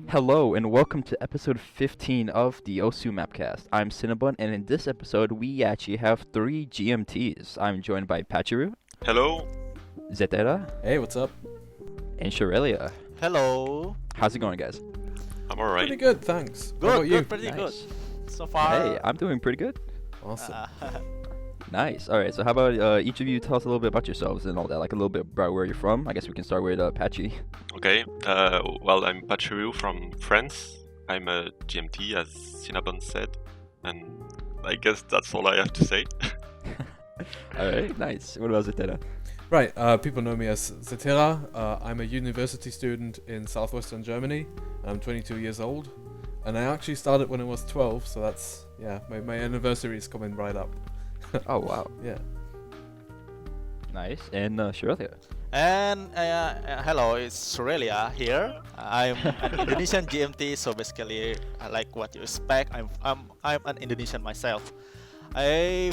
Hello and welcome to episode 15 of the Osu Mapcast. I'm Cinnabun, and in this episode we actually have 3 GMTs. I'm joined by Pachiru, Hello. Zetera, Hey, what's up? and Shurelia. Hello. How's it going, guys? I'm alright. Pretty good, thanks. How Good, about you? pretty good. Nice. So far. Hey, I'm doing pretty good. Awesome. Nice. Alright, so how about each of you tell us a little bit about yourselves and all that, like a little bit about where you're from. I guess we can start with Patchy. Okay. Well, I'm Pachiru from France. I'm a GMT, as Cinnabun said, and I guess that's all I have to say. Alright, nice. What about Zetera? Right, people know me as Zetera. I'm a university student in southwestern Germany. I'm 22 years old. And I actually started when I was 12, so that's, yeah, my anniversary is coming right up. Oh, wow. Yeah. Nice. And Shurelia. And hello, it's Shurelia here. I'm an Indonesian GMT, so basically, I like what you expect. I'm an Indonesian myself. I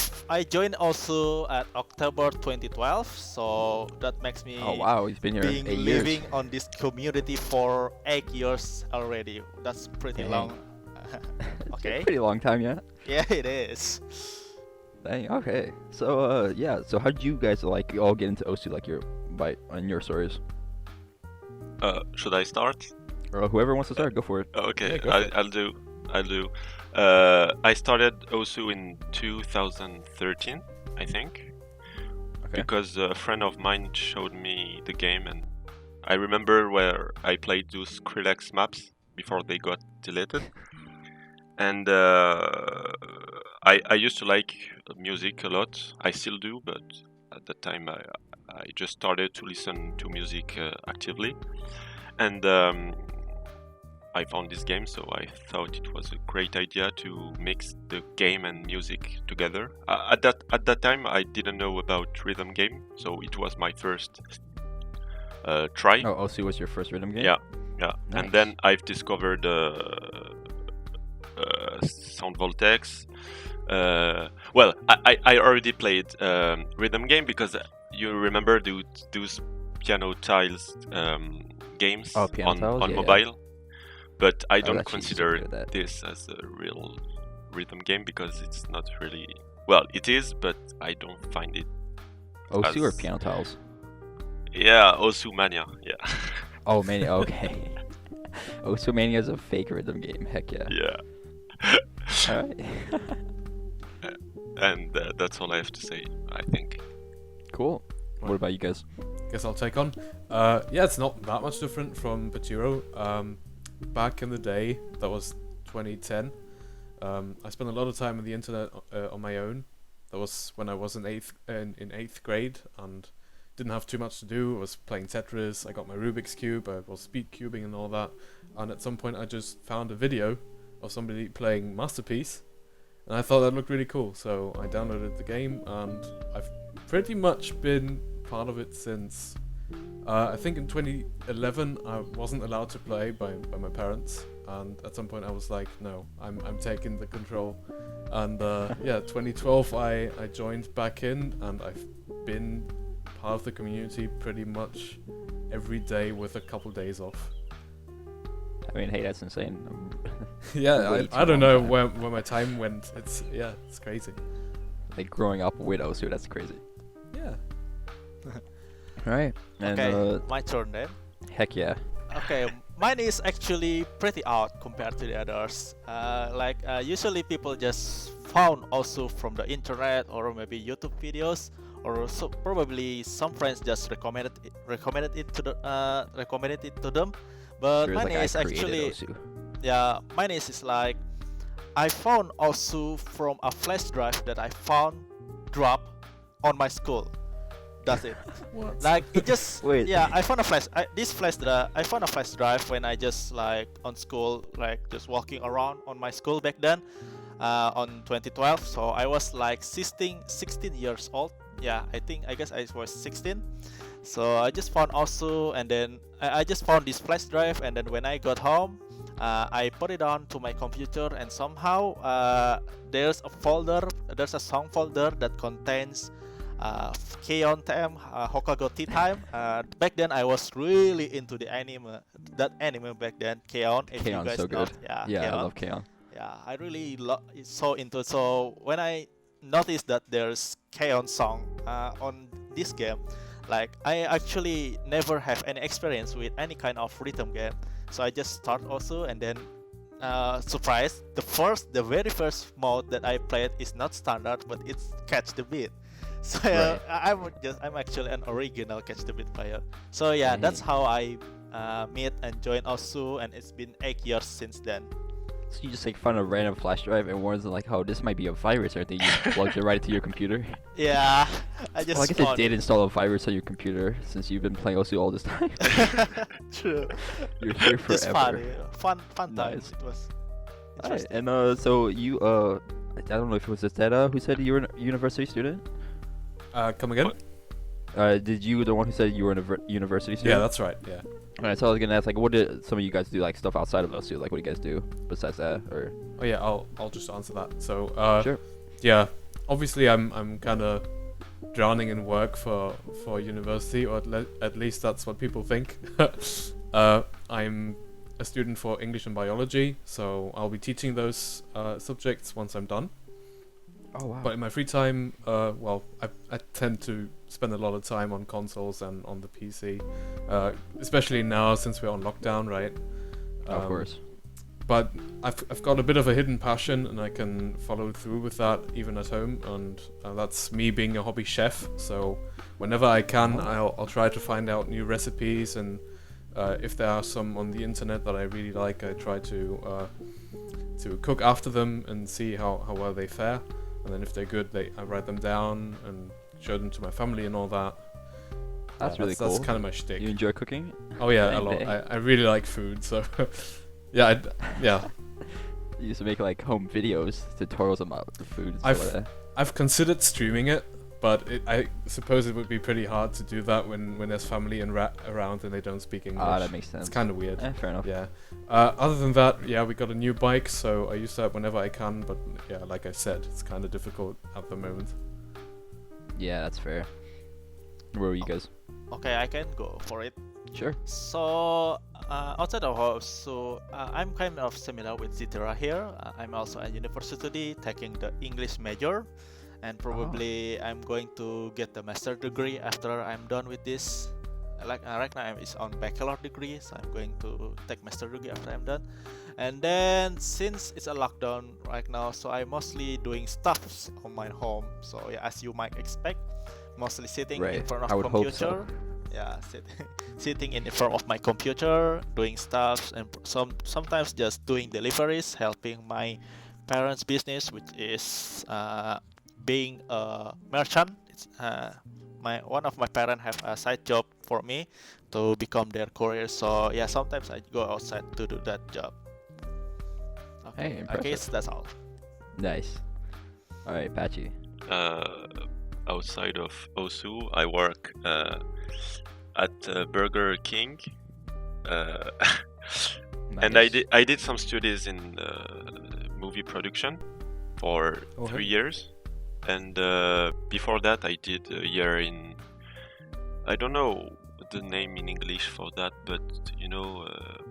joined also at October 2012, so that makes me Oh, wow. He's been here 8 years. living on this community for 8 years already. That's pretty Dang. long. It's a Okay. pretty long time, yeah? Yeah, it is. Dang, okay. So, yeah, so how did you guys, like, all get into Osu, like, on your stories? Should I start? Or whoever wants to start, go for it. Okay, Yeah, go for it. I'll do. I started Osu in 2013, I think, Okay. because a friend of mine showed me the game, and I remember where I played those Skrillex maps before they got deleted. And I used to like music a lot. I still do, but at that time I just started to listen to music actively. And I found this game, so I thought it was a great idea to mix the game and music together. At that time, I didn't know about rhythm game, so it was my first try. Oh, Osu was your first rhythm game? Yeah. Nice. And then I've discovered Sound Voltex. Well, I already played rhythm game because you remember those piano tiles games Oh, piano on tiles? Yeah, mobile. But I Oh, don't that's consider super good at that. this as a real rhythm game because it's not really. Well, it is, but I don't find it. Osu or as- piano tiles? Yeah, Osu Mania. Yeah, Oh, Mania, okay. Osu Mania is a fake rhythm game, heck yeah. yeah. Alright. And that's all I have to say, I think. Cool. What about you guys? Guess I'll take on. Yeah, it's not that much different from Pachiru. Back in the day, that was 2010. I spent a lot of time on the internet on my own. That was when I was in eighth grade and didn't have too much to do. I was playing Tetris. I got my Rubik's Cube. I was speed cubing and all that. And at some point, I just found a video of somebody playing Masterpiece, and I thought that looked really cool. So I downloaded the game, and I've pretty much been part of it since. I think in 2011 I wasn't allowed to play by my parents, and at some point I was like, no, I'm taking the control. And yeah, 2012 I joined back in, and I've been part of the community pretty much every day with a couple days off. I mean, hey, that's insane. Yeah, Way too I don't long know time. where my time went. It's crazy. Like, growing up with Osu, that's crazy. Yeah. Alright. And, Okay, my turn then. heck yeah. Okay, mine is actually pretty odd compared to the others. Usually people just found also from the internet or maybe YouTube videos, or so probably some friends just recommended it to them. But Sure, mine like, I is created actually Osu. yeah, mine is like I found also from a flash drive that I found drop on my school. That's it. What? Like it just Wait. yeah, I found a flash. I found a flash drive when I just like on school, like just walking around on my school back then, on 2012. So I was like 16 years old. Yeah, I guess I was 16. So I just found also, and then I just found this flash drive, and then when I got home, I put it on to my computer, and somehow there's a song folder that contains Keon time, Hokago Tea time. Back then I was really into the anime. That anime back then, Keon. If you K-on's guys so know, good. yeah, Yeah, I Keon. love K-on. Yeah, I really so into it. So when I noticed that there's Keon song on this game, like I actually never have any experience with any kind of rhythm game. So I just start also, and then surprise, the very first mode that I played is not standard, but it's catch the beat. So Right. I'm actually an original catch the beat player. So yeah, that's Dang. how I meet and join Osu, and it's been 8 years since then. So you just like find a random flash drive and warns like, oh, this might be a virus or anything. You just plugged it right into your computer. Yeah, I just Well, I guess it found did install a virus on your computer since you've been playing OSU all this time. True. You're here Just forever. funny, fun times. Nice. It was Alright, interesting. and so you I don't know if it was Zetera who said you were a university student. Come again? What? Did you the one who said you were a university student? Yeah, that's right. Yeah. Alright, so I was gonna ask like, what did some of you guys do like stuff outside of OSU? Like, what do you guys do besides that? Or Oh yeah, I'll just answer that. So sure. yeah, obviously I'm kind of drowning in work for university, or at least that's what people think. I'm a student for English and biology, so I'll be teaching those subjects once I'm done. Oh wow. But in my free time, well, I tend to spend a lot of time on consoles and on the PC, especially now since we're on lockdown, right? Of course. But I've got a bit of a hidden passion, and I can follow through with that even at home, and that's me being a hobby chef. So whenever I can, I'll try to find out new recipes, and if there are some on the internet that I really like, I try to cook after them and see how well they fare. And then if they're good, I write them down and show them to my family and all that. That's really cool. That's kind of my shtick. You enjoy cooking? Oh yeah, a Dang, lot. dang. I really like food, so yeah, yeah. You used to make like home videos, tutorials about the food and stuff like that. I've considered streaming it, but I suppose it would be pretty hard to do that when there's family around and they don't speak English. Ah, that makes sense. It's kind of weird. Fair enough. Yeah. Other than that, yeah, we got a new bike, so I use that whenever I can. But yeah, like I said, it's kind of difficult at the moment. Yeah, that's fair. Where were you guys? Okay, I can go for it. Sure. So outside of house, so I'm kind of similar with Zetera here. I'm also at university taking the English major, and probably I'm going to get the master degree after I'm done with this. Like right now it's on bachelor degree, so I'm going to take master degree after I'm done. And then since it's a lockdown right now, so I'm mostly doing stuffs on my home. So yeah, as you might expect, mostly sitting in Right. front of I would hope so. computer. Yeah, sitting in front of my computer, doing stuff, and sometimes just doing deliveries, helping my parents' business, which is being a merchant. It's one of my parents have a side job for me to become their courier. So yeah, sometimes I go outside to do that job. Hey, I guess impressive. that's all. Nice. All right, Patchy. Outside of Osu, I work at Burger King, and Nice. I did some studies in movie production for Oh, 3 hey. years, and before that I did a year in, I don't know the name in English for that, but you know,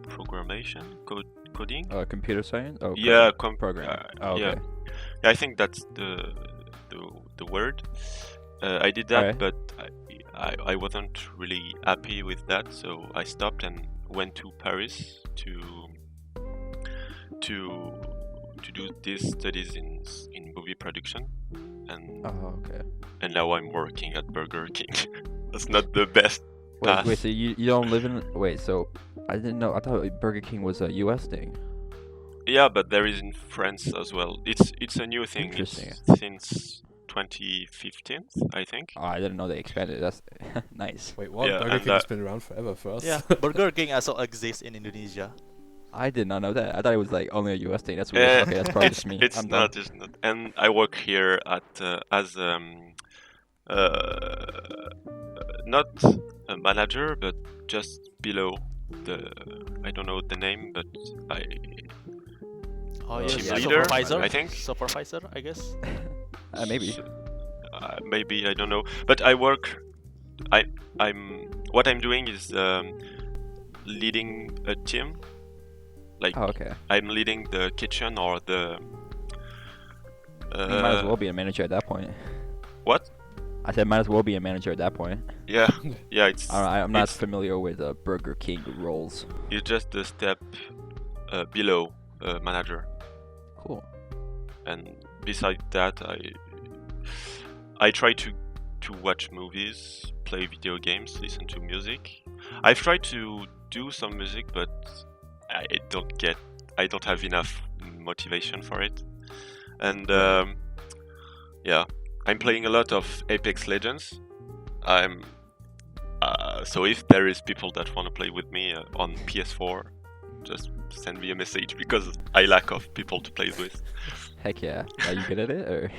programmation, coding. Computer science. Oh, Yeah, program. Oh, yeah. okay. Yeah, I think that's the word. I did that, Alright. but I wasn't really happy with that, so I stopped and went to Paris to do these studies in movie production, and Oh, okay. now I'm working at Burger King. That's not the best path. Wait. So you don't live in? Wait. So I didn't know. I thought Burger King was a U.S. thing. Yeah, but there is in France as well. It's a new thing. Interesting. It's since 2015, I think. Oh, I didn't know they expanded. That's nice. Wait, what? Yeah, Burger and King's been around forever for us. Yeah, Burger King also exists in Indonesia. I did not know that. I thought it was like only a U.S. thing. That's weird. Okay, that's probably just me. It's I'm done. not. It's not. And I work here at as not a manager, but just below the. I don't know the name, but Oh, Team yes, leader, supervisor. I think. Supervisor, I guess. Maybe. So, maybe I don't know, but I work. I'm what I'm doing is leading a team. Like Oh, okay. I'm leading the kitchen or the. You might as well be a manager at that point. What? I said might as well be a manager at that point. Yeah, yeah. It's. I'm not it's, familiar with Burger King roles. You're just a step below manager, Cool. and beside that, I try to watch movies, play video games, listen to music. I've tried to do some music, but I don't have enough motivation for it. And yeah, I'm playing a lot of Apex Legends. So if there is people that want to play with me on PS4, just send me a message because I lack of people to play with. Heck yeah. Are you good at it or?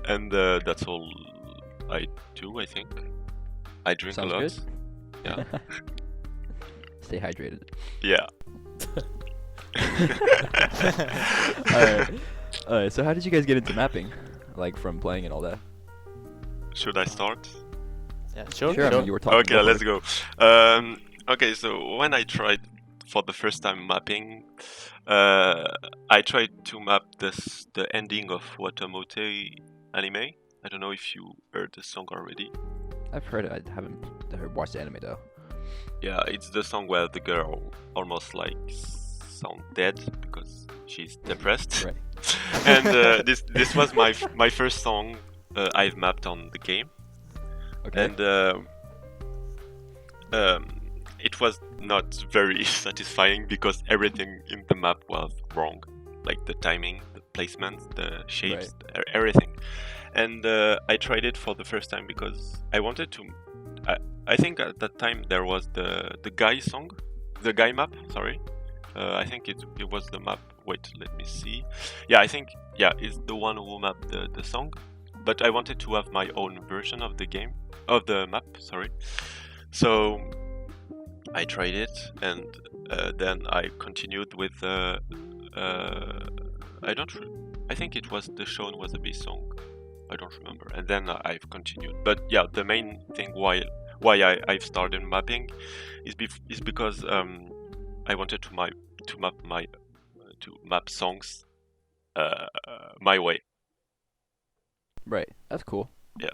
And that's all I do, I think. I drink Sounds a lot. good. Yeah. Stay hydrated. Yeah. Alright, so how did you guys get into mapping? Like from playing and all that? Should I start? Yeah, sure. Sure, I mean, you were talking. Okay, let's go. Okay, so when I tried for the first time mapping, I tried to map the ending of Watamote anime. I don't know if you heard the song already. I've heard it. I haven't watched the anime though. Yeah, it's the song where the girl almost like sound dead because she's depressed. Right. And this was my first song I've mapped on the game. Okay. And it was not very satisfying because everything in the map was wrong, like the timing, the placement, the shapes, everything. And I tried it for the first time because I wanted to. I think at that time there was the guy song, the guy map. Sorry, I think it was the map. Wait, let me see. Yeah, I think it's the one who mapped the song. But I wanted to have my own version of the game, of the map. Sorry. So I tried it, and then I continued with I think it was the Shown Was a Bee song. I don't remember. And then I've continued. But yeah, the main thing why I've started mapping is because I wanted to map songs my way. Right. That's cool. Yeah.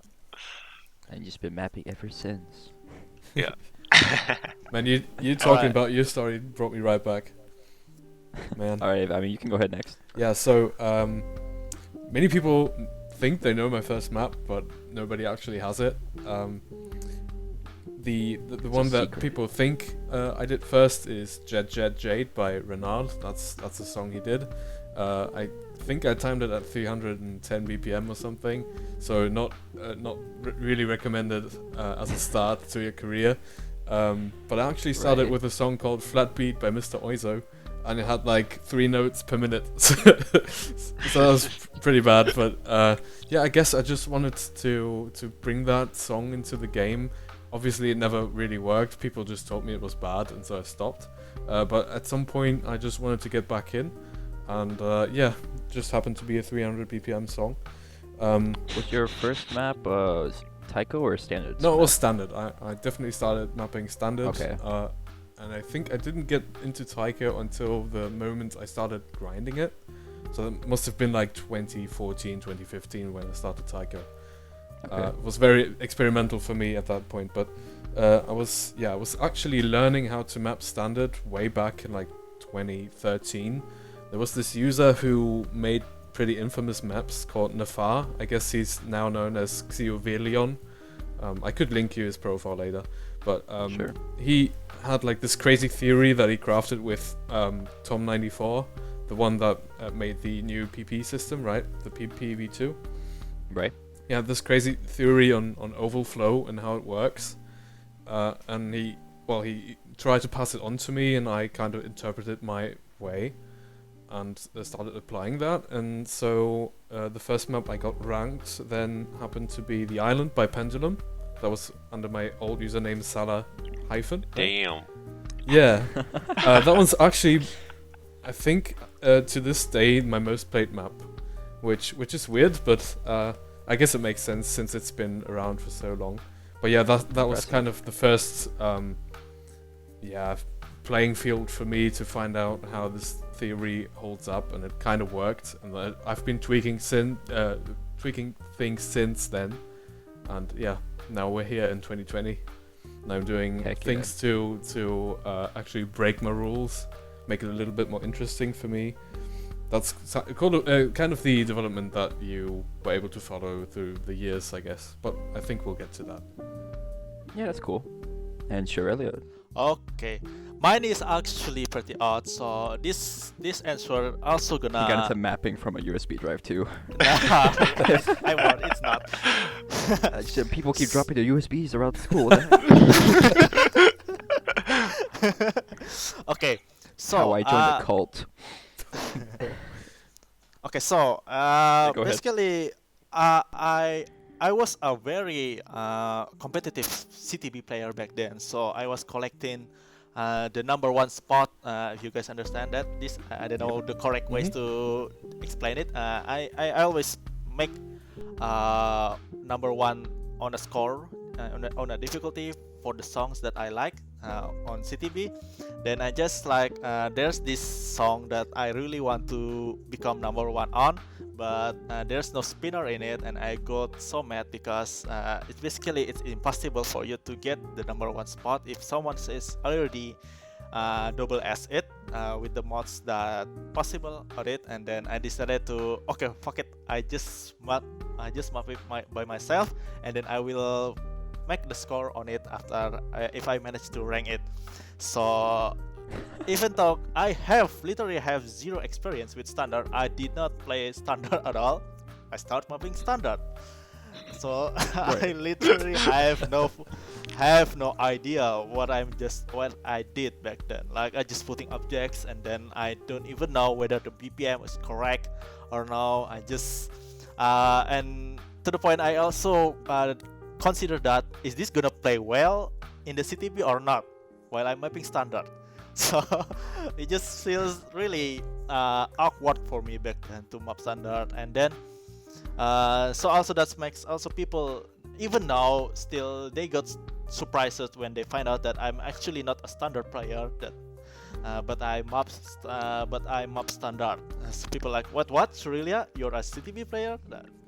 And you've just been mapping ever since. Yeah. Man, you talking Alright. about your story brought me right back. Man. Alright, I mean, you can go ahead next. Yeah, so many people think they know my first map, but nobody actually has it. The one that secret. people think I did first is Jet Jet Jade by Renard. That's the song he did. I think I timed it at 310 BPM or something, so not really recommended as a start to your career. But I actually started Right. with a song called Flat Beat by Mr. Oizo, and it had like 3 notes per minute, so that was pretty bad. But yeah, I guess I just wanted to bring that song into the game. Obviously, it never really worked. People just told me it was bad, and so I stopped. But at some point, I just wanted to get back in, and yeah, just happened to be a 300 BPM song. Was your first map Taiko or standard? No, it was standard. I definitely started mapping standard. Okay. And I think I didn't get into Taiko until the moment I started grinding it. So it must have been like 2014, 2015 when I started Taiko. Okay. It was very experimental for me at that point, but I was actually learning how to map standard way back in like 2013. There was this user who made pretty infamous maps called Nafar. I guess he's now known as Xiovelion. I could link you his profile later, but Sure. he had like this crazy theory that he crafted with Tom94, the one that made the new PP system, right? The PPV2. Right. He had this crazy theory on oval flow and how it works, and he tried to pass it on to me, and I kind of interpreted my way and started applying that. And so the first map I got ranked then happened to be The Island by Pendulum. That was under my old username Salah hyphen. Damn. Yeah, that one's actually, I think, to this day my most played map, which is weird, but I guess it makes sense since it's been around for so long. But yeah, that was Impressive. kind of the first playing field for me to find out how this theory holds up, and it kind of worked. And I've been tweaking things since then, and yeah, now we're here in 2020. And I'm doing Heck yeah. things to actually break my rules, make it a little bit more interesting for me. That's kind of the development that you were able to follow through the years, I guess. But I think we'll get to that. Yeah, that's cool. And Shurelia. Okay, mine is actually pretty odd. So this answer also You got into gonna. mapping from a USB drive too. Nah, I won't. It's not. People keep dropping their USBs around school. Okay, so How I joined a cult. okay, so go ahead. basically, I was a very competitive CTB player back then. So I was collecting the #1 spot. If you guys understand that, I don't know the correct ways to explain it. I always make #1 on a score on a difficulty for the songs that I like on CTB. Then I just like there's this song that I really want to become #1 on, but there's no spinner in it, and I got so mad because it's impossible for you to get the #1 spot if someone is already double S it with the mods that possible on it. And then I decided to okay, fuck it, I just map it by myself, and then I will make the score on it after if I manage to rank it. So even though I literally have zero experience with standard, I did not play standard at all. I start mapping standard. So I literally have no idea what I did back then. Like I just putting objects, and then I don't even know whether the BPM is correct or no. I just and to the point I also consider that is this gonna play well in the CTB or not while I'm mapping standard. So it just feels really awkward for me back then to map standard. And then so also that makes also people even now still they got surprises when they find out that I'm actually not a standard player, that but I map standard. So people like what Shurelia, you're a CTB player?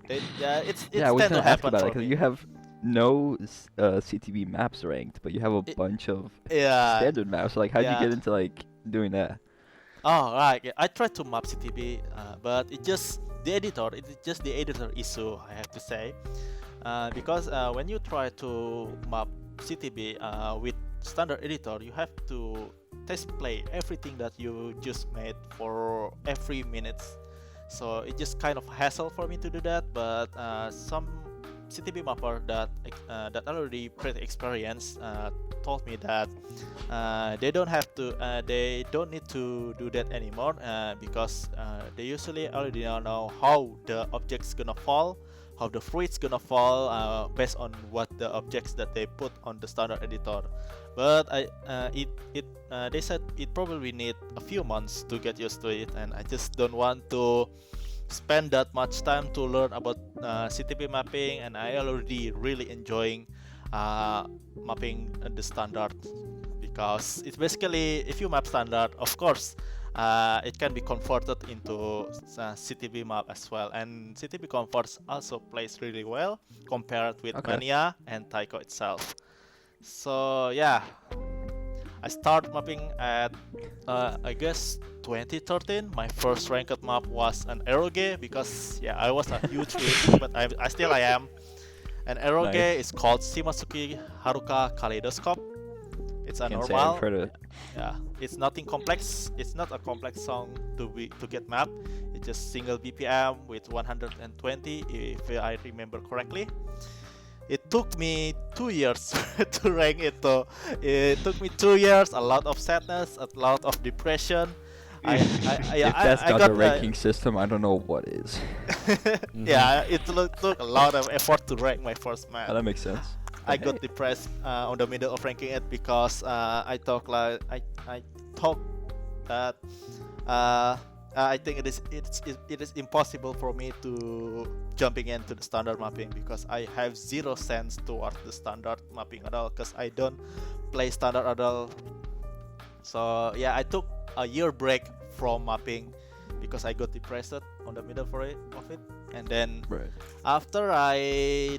It's Yeah, I was tend gonna to ask happen about it for because me. you have no CTB maps ranked, but you have a bunch of Yeah. standard maps. So, like, how'd you Yeah. get into like doing that? Oh right, yeah, I tried to map CTB, but it's just the editor issue, I have to say, because when you try to map CTB with standard editor, you have to test play everything that you just made for every minute. So it just kind of hassle for me to do that. But some CTB mapper that already pretty experienced told me that they don't need to do that anymore because they usually already know how the object's gonna fall, how the fruit's gonna fall based on what the objects that they put on the standard editor. But they said it probably need a few months to get used to it, and I just don't want to spend that much time to learn about CTP mapping, and I already really enjoying mapping the standard, because it's basically if you map standard, of course it can be converted into CTB map as well, and CTB converts also plays really well compared with Mania and Taiko itself. So yeah, I start mapping at I guess 2013. My first ranked map was an eroge, because yeah, I was a huge fan, but I still am. An eroge is called Shimasuki Haruka Kaleidoscope. It's a Can't normal. say I've heard of it. Yeah, it's nothing complex. It's not a complex song to get mapped. It's just single BPM with 120, if I remember correctly. It took me 2 years to rank it though. It took me 2 years, a lot of sadness, a lot of depression. If that's not the ranking system, I don't know what is. Yeah, it took a lot of effort to rank my first map. That makes sense. I got depressed on the middle of ranking it, because I thought that I think it is impossible for me to jumping into the standard mapping because I have zero sense towards the standard mapping at all because I don't play standard at all. So yeah, I took a year break from mapping because I got depressed on the middle of it, and then Right. after I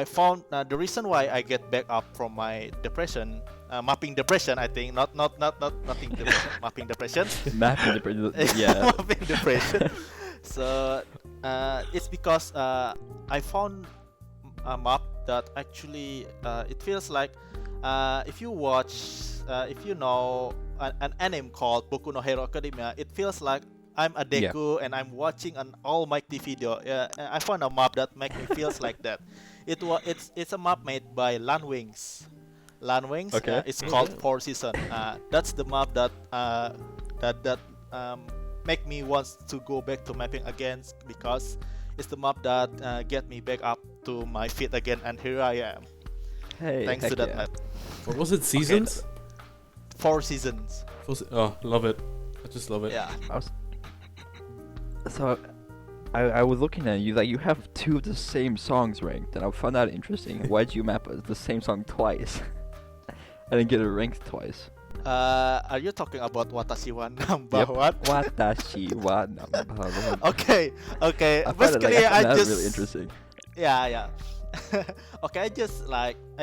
found the reason why I get back up from my depression, mapping depression. I think nothing depression, mapping depression. Mapping the yeah. Mapping depression. So it's because I found a map that actually it feels like if you watch if you know an anime called Boku no Hero Academia, it feels like I'm a Deku and I'm watching an almighty video. Yeah, I found a map that make me feels like that. It's a map made by Landwings. Landwings. Okay. It's called Four Season. That's the map that make me want to go back to mapping again because it's the map that get me back up to my feet again, and here I am. Hey. Thanks to heck that yeah. map. What was it? Seasons? 4 seasons. Oh, love it. I just love it. Yeah. So, I was looking at you, like, you have two of the same songs ranked, and I found that interesting. Why'd you map the same song twice? I didn't get it ranked twice. Are you talking about Watashi wa number one? Watashi wa number one. Okay. Basically, I that's just really interesting. Yeah. Okay, I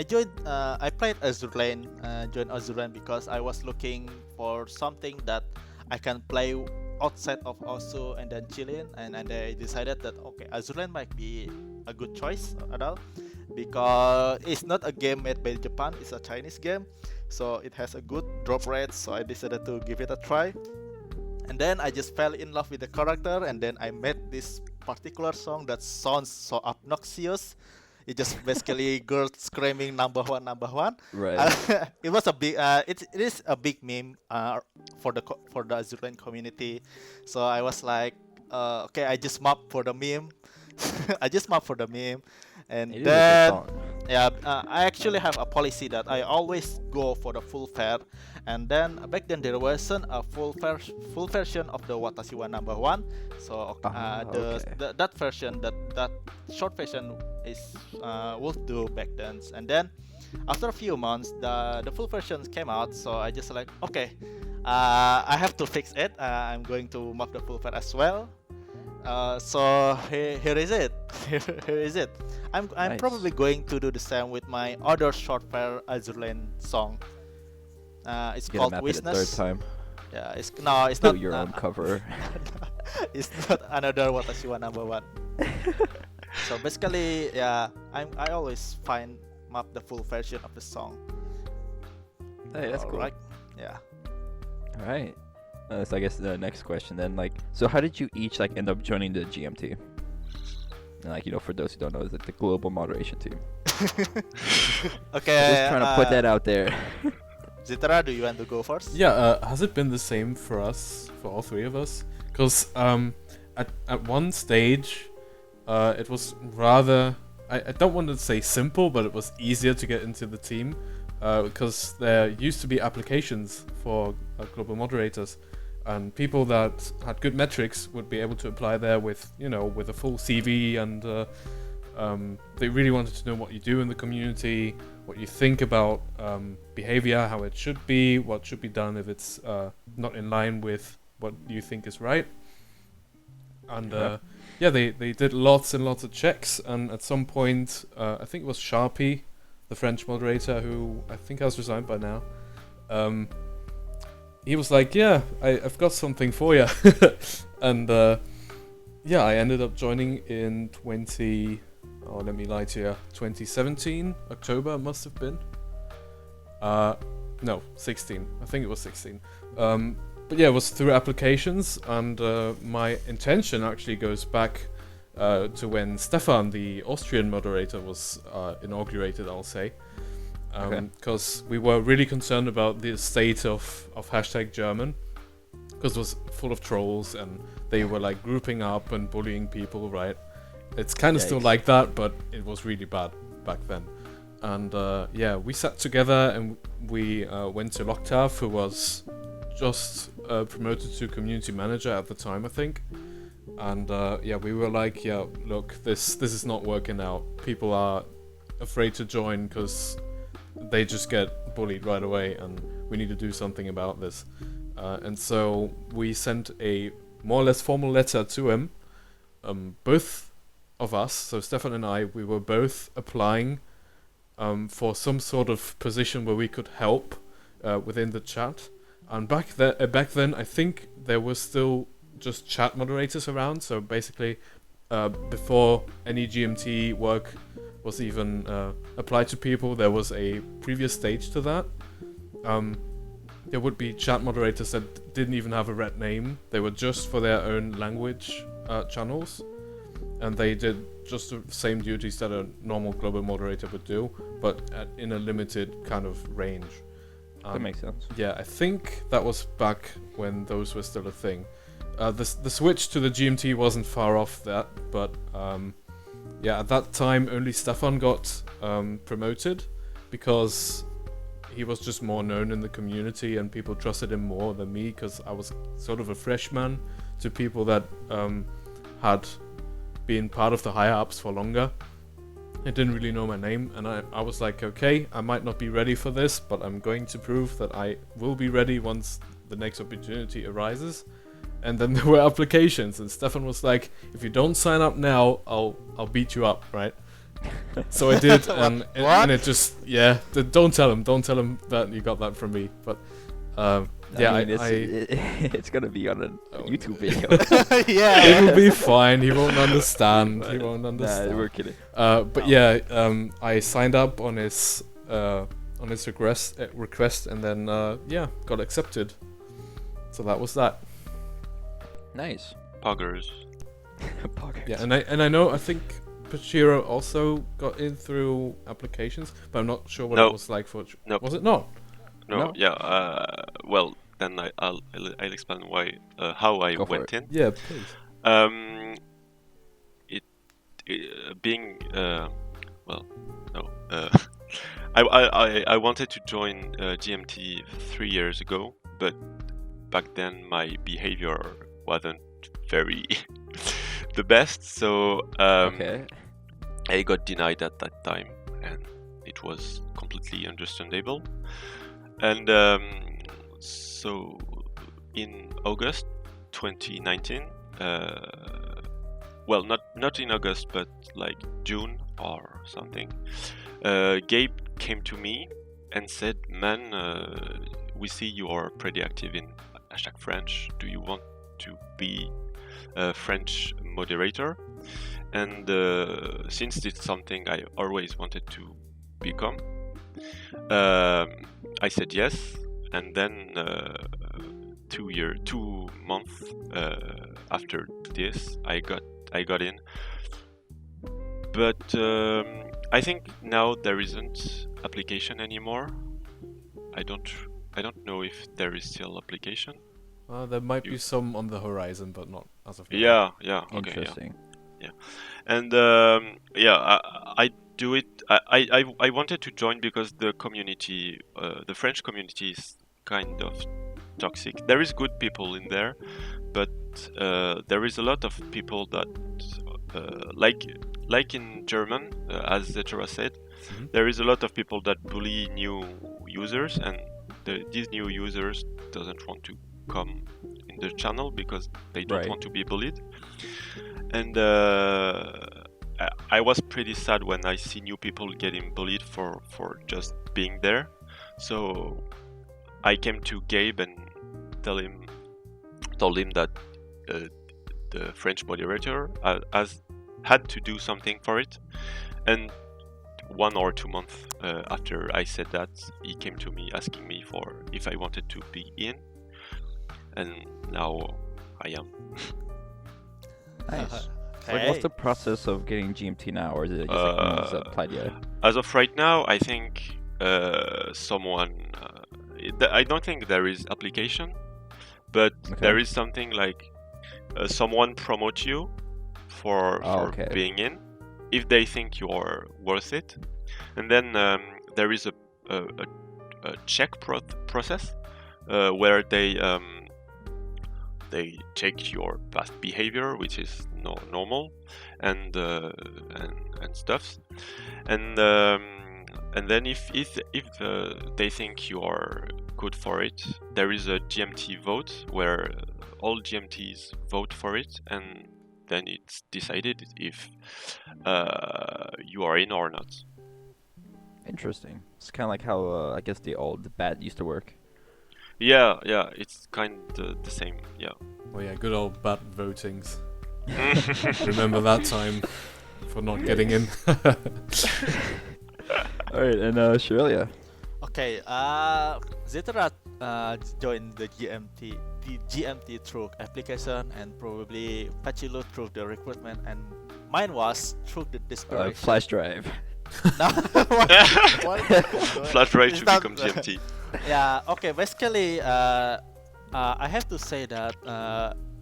joined. I played Azure Lane. Joined Azure Lane because I was looking for something that I can play outside of Osu and then chilling, and I decided that okay, Azure Lane might be a good choice at all because it's not a game made by Japan. It's a Chinese game, so it has a good drop rate. So I decided to give it a try, and then I just fell in love with the character, and then I made this particular song that sounds so obnoxious. It just basically girls screaming number one. Right. It was a big. It is a big meme for the Azure Lane community. So I was like, okay, I just map for the meme. And It is a good then song. yeah, I actually have a policy that I always go for the full fair. And then back then there wasn't a full version of the Watashi wa number one. So okay. that version, that short version is will do back then. And then after a few months, the full version came out. So I just like okay, I have to fix it. I'm going to map the full fair as well. So here is it. Here is it. I'm Nice. probably going to do the same with my other short fair Azure Lane song. It's Gonna called map it a Witness. third time. Yeah, it's Do not your own cover. It's not another Watashi wa number one. So basically, yeah, I always map the full version of the song. Hey, that's cool. Alright. Yeah. All right. So I guess the next question then, like, so how did you each like end up joining the GMT? And, like, for those who don't know, it's like the global moderation team. Okay. Just trying to put that out there. Zetera, do you want to go first? Yeah, has it been the same for us, for all three of us? Because at one stage, it was rather, I don't want to say simple, but it was easier to get into the team because there used to be applications for global moderators, and people that had good metrics would be able to apply there with a full CV, and they really wanted to know what you do in the community, what you think about behavior, how it should be, what should be done if it's not in line with what you think is right. And they did lots and lots of checks, and at some point, I think it was Sharpie, the French moderator, who I think has resigned by now, he was like, yeah, I've got something for you. And I ended up joining in 2017, October it must have been. No, 16. I think it was 16. But yeah, it was through applications, and my intention actually goes back to when Stefan, the Austrian moderator, was inaugurated, I'll say. Because we were really concerned about the state of #German, because it was full of trolls, and they were like grouping up and bullying people, right? It's kind of still like that, but it was really bad back then. And we sat together and we went to Loktav, who was just promoted to community manager at the time, I think. And yeah, we were like, yeah, look, this is not working out. People are afraid to join because they just get bullied right away, and we need to do something about this. And so we sent a more or less formal letter to him. Both of us, so Stefan and I, we were both applying for some sort of position where we could help within the chat. And back then, I think there was still just chat moderators around. So basically, before any GMT work was even applied to people, there was a previous stage to that. There would be chat moderators that didn't even have a red name. They were just for their own language channels, and they did just the same duties that a normal global moderator would do, but in a limited kind of range. That makes sense. Yeah, I think that was back when those were still a thing. The switch to the GMT wasn't far off that, but yeah, at that time only Stefan got promoted because he was just more known in the community and people trusted him more than me, because I was sort of a freshman to people that had been part of the higher ups for longer. They didn't really know my name, and I was like, okay, I might not be ready for this, but I'm going to prove that I will be ready once the next opportunity arises. And then there were applications, and Stefan was like, if you don't sign up now, I'll beat you up, right? So I did, and it just, yeah, don't tell him that you got that from me, but yeah, it's gonna be on a YouTube video. Yeah. It'll be fine. He won't understand. He won't understand. Nah, we're kidding. But yeah, I signed up on his request, and then yeah, got accepted. So that was that. Nice. Poggers. Poggers. Yeah, and I think Pachiru also got in through applications, but I'm not sure what it was like for. Nope. Was it not? No, No? yeah. Well, then I'll explain why how I Go for went it. in. Yeah, please. Being well, no. I wanted to join GMT 3 years ago, but back then my behavior wasn't very the best, so Okay. I got denied at that time, and it was completely understandable. And so in August 2019, well, not in August, but like June or something, Gabe came to me and said, man, we see you are pretty active in #French. Do you want to be a French moderator? And since it's something I always wanted to become, I said yes. And then 2 months after this, I got in. But I think now there isn't application anymore. I don't know if there is still application. There might be some on the horizon, but not as of now. Yeah. Okay. Interesting. Yeah. And yeah, I do it. I wanted to join because the community, the French community, is kind of toxic. There is good people in there, but there is a lot of people that like in German, as Zetera said, Mhm. there is a lot of people that bully new users, and these new users doesn't want to come in the channel because they don't Right. want to be bullied. And I was pretty sad when I see new people getting bullied for just being there. So I came to Gabe and told him that the French moderator had to do something for it. And 1 or 2 months after I said that, he came to me asking me for if I wanted to be in, and now I am. Nice. Okay. What's the process of getting GMT now, or is it just like no one's applied yet? As of right now, I think someone. I don't think there is application, but Okay. there is something like someone promote you for okay. being in, if they think you are worth it, and then there is a check process where they they check your past behavior, which is normal, and stuff, and then if they think you are good for it, there is a GMT vote where all GMTs vote for it, and then it's decided if you are in or not. Interesting. It's kind of like how I guess the bat used to work. Yeah, it's kind of the same. Yeah. Well, yeah, good old bat votings. Remember that time for not getting in? All right, and Shurelia. Okay, Zetera joined the GMT through application, and probably Pachiru through the recruitment, and mine was through the desperation. Flashdrive. No, what? Flashdrive It's to not- become GMT. Yeah, okay, basically, I have to say that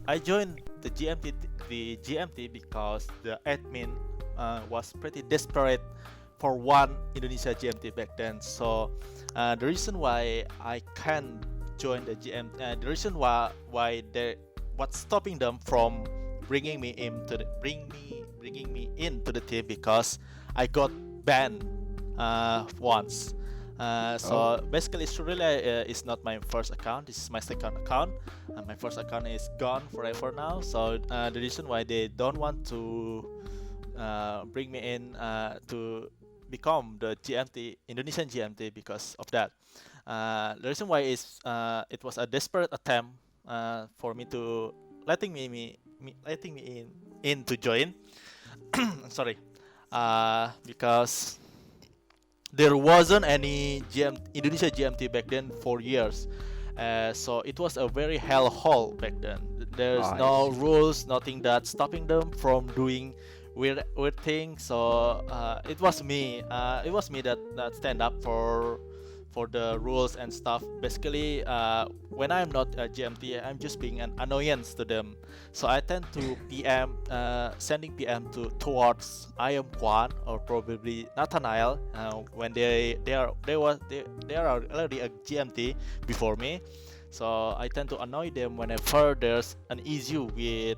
I joined the GMT because the admin was pretty desperate for one Indonesia GMT back then. So the reason why I can join the GMT, the reason why what's stopping them from bringing me into the team, because I got banned once. So basically, Shurelia is not my first account. This is my second account. My first account is gone forever now. So the reason why they don't want to bring me in to become the GMT, Indonesian GMT, because of that. The reason why is it was a desperate attempt for me to letting me in to join. Sorry, because there wasn't any Indonesia GMT back then for years. So it was a very hellhole back then. There's no rules, nothing that's stopping them from doing weird things. So it was me that stand up for the rules and stuff. Basically, when I'm not a GMT, I'm just being an annoyance to them. So I tend to PM, sending PM towards I am Kwan or probably Nathaniel when they are already a GMT before me. So I tend to annoy them whenever there's an issue with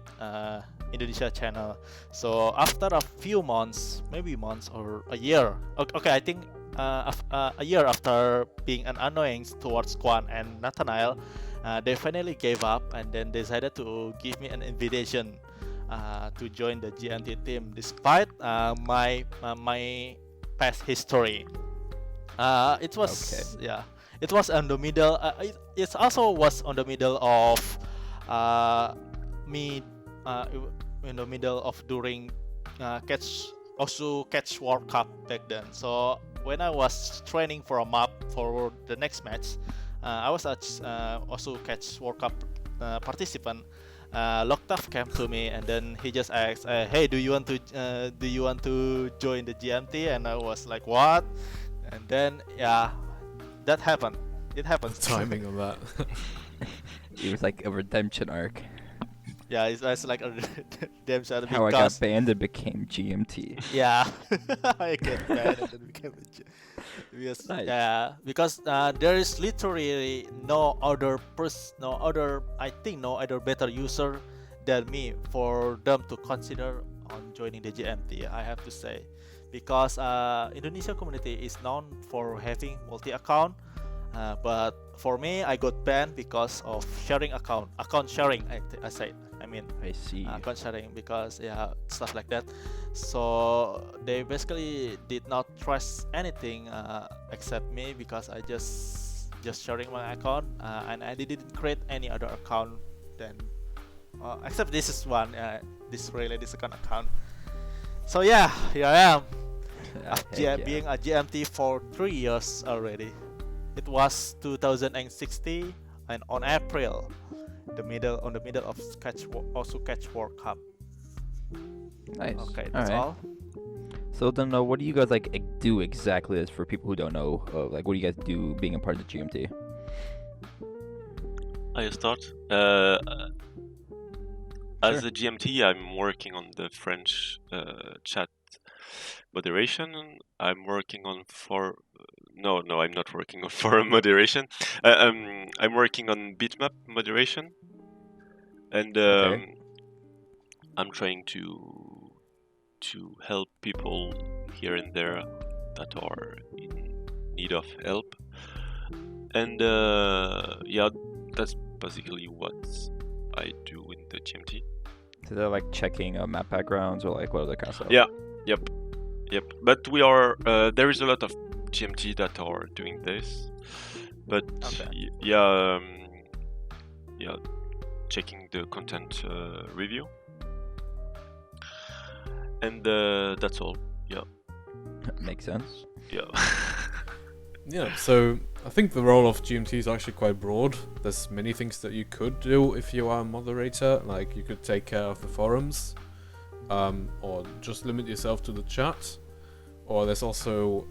Indonesia channel. So after a few months, maybe months or a year. Okay, I think a year after being an annoyance towards Kwan and Nathaniel, they finally gave up and then decided to give me an invitation to join the GMT team, despite my past history. It was it was on the middle. It also was on the middle of me in the middle of during catch World Cup back then. So when I was training for a map for the next match, I was also catch World Cup participant. Loktav came to me and then he just asked, "Hey, do you want to join the GMT?" And I was like, "What?" And then that happened. It happens. Timing on that. It was like a redemption arc. Yeah, it's like a redemption. How I got banned and became GMT. Yeah, I get banned and then became a because Nice. because there is literally no other better user than me for them to consider on joining the GMT. I have to say, because Indonesia community is known for having multi-account, but for me, I got banned because of account sharing. I see. Account sharing, because stuff like that. So they basically did not trust anything except me, because I just sharing my account and I didn't create any other account then except this is one this second account. So here I am. Being a GMT for 3 years already. It was 2016 and on April, on the middle of Catch World Cup. Nice. Okay, that's all. So then, what do you guys do exactly? As for people who don't know, what do you guys do being a part of the GMT? I start. As a GMT, I'm working on the French chat moderation. I'm working on I'm not working on forum moderation. I'm working on bitmap moderation, and Okay. I'm trying to help people here and there that are in need of help, and yeah, that's basically what I do in the GMT. So they're like checking map backgrounds or like what other kind of stuff? Yeah, yep. But we are there is a lot of GMT that are doing this, but Okay. yeah, yeah, checking the content review, and that's all. Yeah, Makes sense. yeah. Yeah, so I think the role of GMT is actually quite broad. There's many things that you could do if you are a moderator, like you could take care of the forums, or just limit yourself to the chat. Or there's also,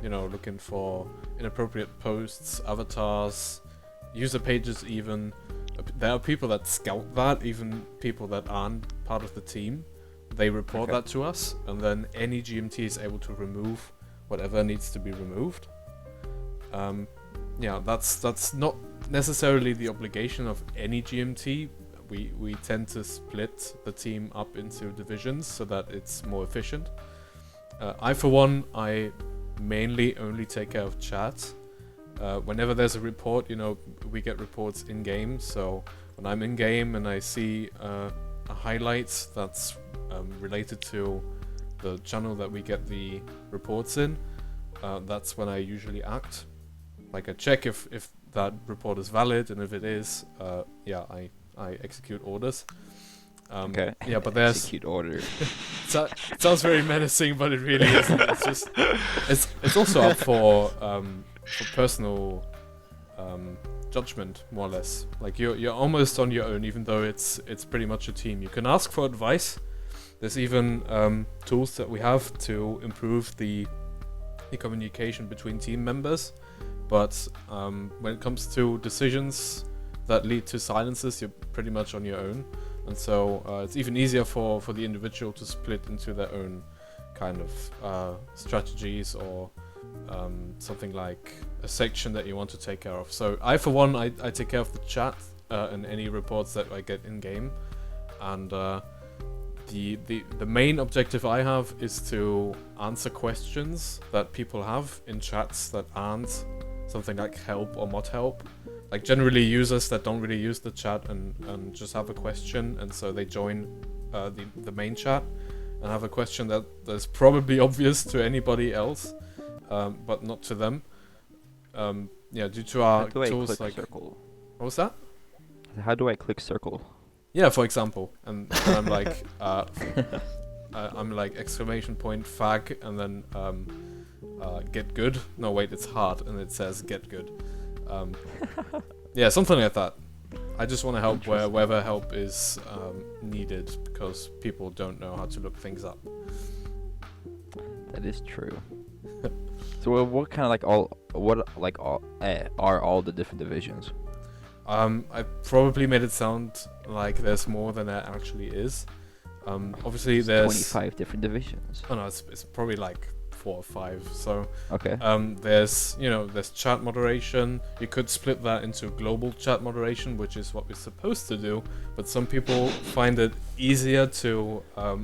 looking for inappropriate posts, avatars, user pages even. There are people that scout that, even people that aren't part of the team. They report Okay. that to us, and then any GMT is able to remove whatever needs to be removed. That's not necessarily the obligation of any GMT. We tend to split the team up into divisions so that it's more efficient. For one, I mainly only take care of chat. Whenever there's a report, we get reports in game. So when I'm in game and I see a highlight that's related to the channel that we get the reports in, that's when I usually act. Like I check if that report is valid, and if it is, I execute orders. Okay. Yeah, but there's Execute order. it sounds very menacing, but it really isn't. It's just it's also up for personal judgment, more or less. Like you're almost on your own, even though it's pretty much a team. You can ask for advice. There's even tools that we have to improve the communication between team members. But when it comes to decisions that lead to silences, you're pretty much on your own. And so it's even easier for the individual to split into their own kind of strategies or something like a section that you want to take care of. So for one, I take care of the chat and any reports that I get in game. And the main objective I have is to answer questions that people have in chats that aren't something like help or mod help. Like generally users that don't really use the chat and just have a question, and so they join the main chat and have a question that's probably obvious to anybody else, but not to them. Due to our How do I tools click like circle? what was that? How do I click circle? Yeah, for example, and I'm like I'm like exclamation point fag and then get good. No wait, it's hard and it says get good. Yeah, something like that. I just want to help wherever help is needed because people don't know how to look things up. That is true. So what kind of are all the different divisions? I probably made it sound like there's more than there actually is. Obviously there's 25 different divisions. Oh no, it's probably like 4 or 5. So Okay. there's chat moderation. You could split that into global chat moderation, which is what we're supposed to do, but some people find it easier to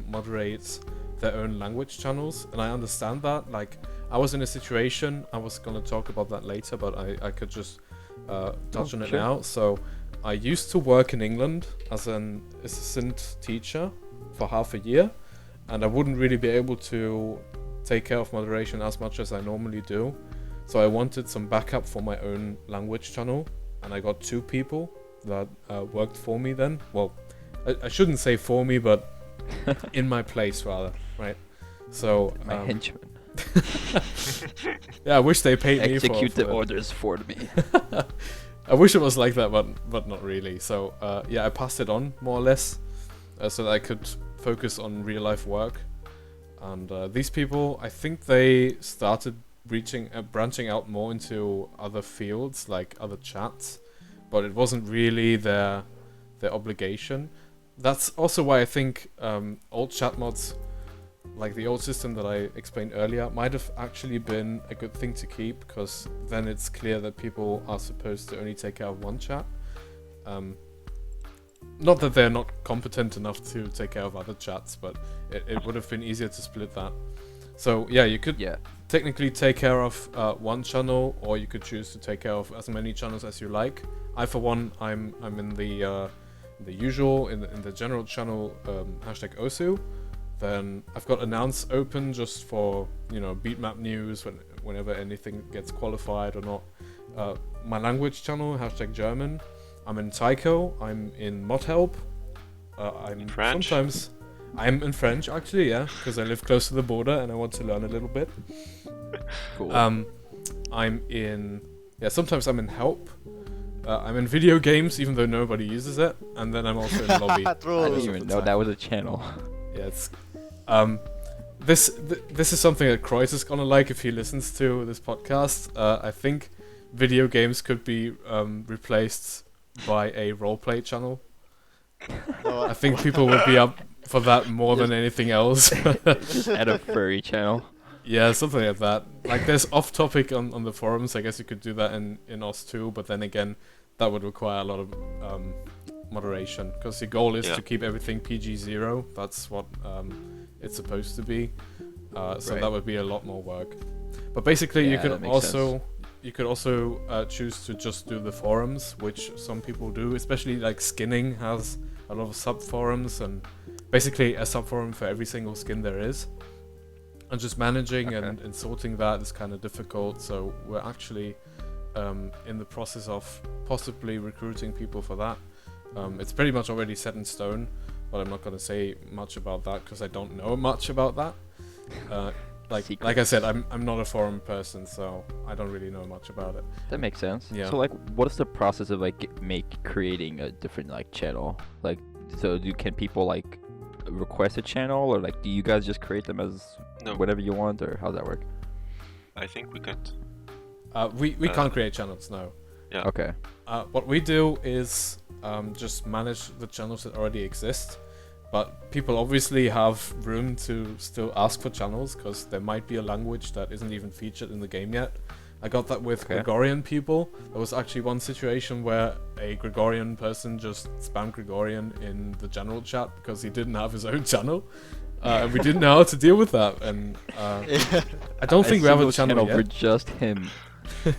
moderate their own language channels, and I understand that. Like I was in a situation, I was gonna talk about that later, but I could just touch on it sure. now. So I used to work in England as an assistant teacher for half a year, and I wouldn't really be able to take care of moderation as much as I normally do. So I wanted some backup for my own language channel, and I got 2 people that worked for me then. Well, I shouldn't say for me, but in my place rather, right? So My henchman. yeah, I wish they paid me for Execute the that. orders for me. I wish it was like that, but not really. So I passed it on more or less, so that I could focus on real life work. And these people, I think they started branching out more into other fields, like other chats, but it wasn't really their obligation. That's also why I think old chat mods, like the old system that I explained earlier, might have actually been a good thing to keep, because then it's clear that people are supposed to only take care of one chat. not that they're not competent enough to take care of other chats, but it would have been easier to split that. So yeah, you could technically take care of one channel, or you could choose to take care of as many channels as you like. I, for one, I'm in the usual in the general channel hashtag Osu. Then I've got announce open just for beatmap news whenever anything gets qualified or not. My language channel hashtag German. I'm in Taiko. I'm in Mod Help. I'm In French? sometimes. I'm in French actually, yeah, because I live close to the border and I want to learn a little bit. Cool. I'm in. Yeah, sometimes I'm in Help. I'm in video games, even though nobody uses it, and then I'm also in lobby. True. I most didn't of even the know time. that was a channel. Yeah, it's this is something that Croix is gonna like if he listens to this podcast. I think video games could be replaced by a roleplay channel. No, I think people would be up for that more than anything else. Just add a furry channel. Yeah, something like that. Like there's off topic on the forums. I guess you could do that in OS too, but then again, that would require a lot of moderation because the goal is to keep everything PG0. That's what it's supposed to be. So that would be a lot more work. But basically, Yeah, that makes sense. you could also choose to just do the forums, which some people do. Especially like skinning has a lot of sub forums, and basically a sub forum for every single skin there is. And just managing and sorting that is kind of difficult. So we're actually in the process of possibly recruiting people for that. It's pretty much already set in stone, but I'm not going to say much about that because I don't know much about that. Like I said, I'm not a forum person, so I don't really know much about it. That makes sense. Yeah. So like, what is the process of like creating a different like channel? Like, so can people like request a channel, or like do you guys just create them as No. whatever you want, or how's that work? I think we can't. We can't create channels, no. Yeah. Okay. What we do is just manage the channels that already exist. But people obviously have room to still ask for channels because there might be a language that isn't even featured in the game yet. I got that with Gregorian people. There was actually one situation where a Gregorian person just spammed Gregorian in the general chat because he didn't have his own channel. And we didn't know how to deal with that. And I don't think we have a channel for yet. just him.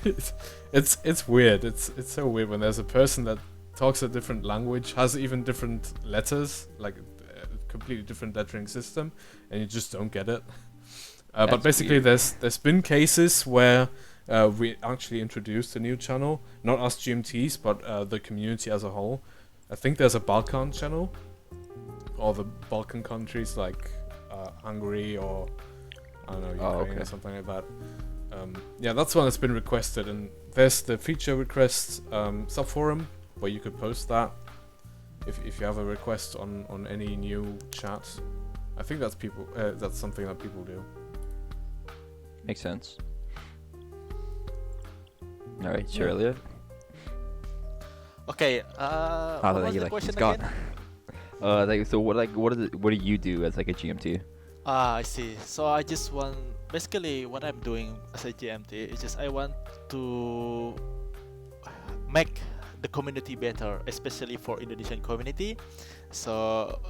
It's weird. It's so weird when there's a person that talks a different language, has even different letters, like a completely different lettering system, and you just don't get it. But basically, there's been cases where we actually introduced a new channel, not us GMTs, but the community as a whole. I think there's a Balkan channel, or the Balkan countries like Hungary or I don't know, Ukraine or something like that. Yeah, that's one that's been requested, and there's the feature request subforum where you could post that if you have a request on any new chat. I think that's something that people do. Makes sense. All right, Shurelia. Okay. What was the question again? So what do you do as like a GMT? I see. So I just want, basically what I'm doing as a GMT is just I want to make the community better, especially for Indonesian community. So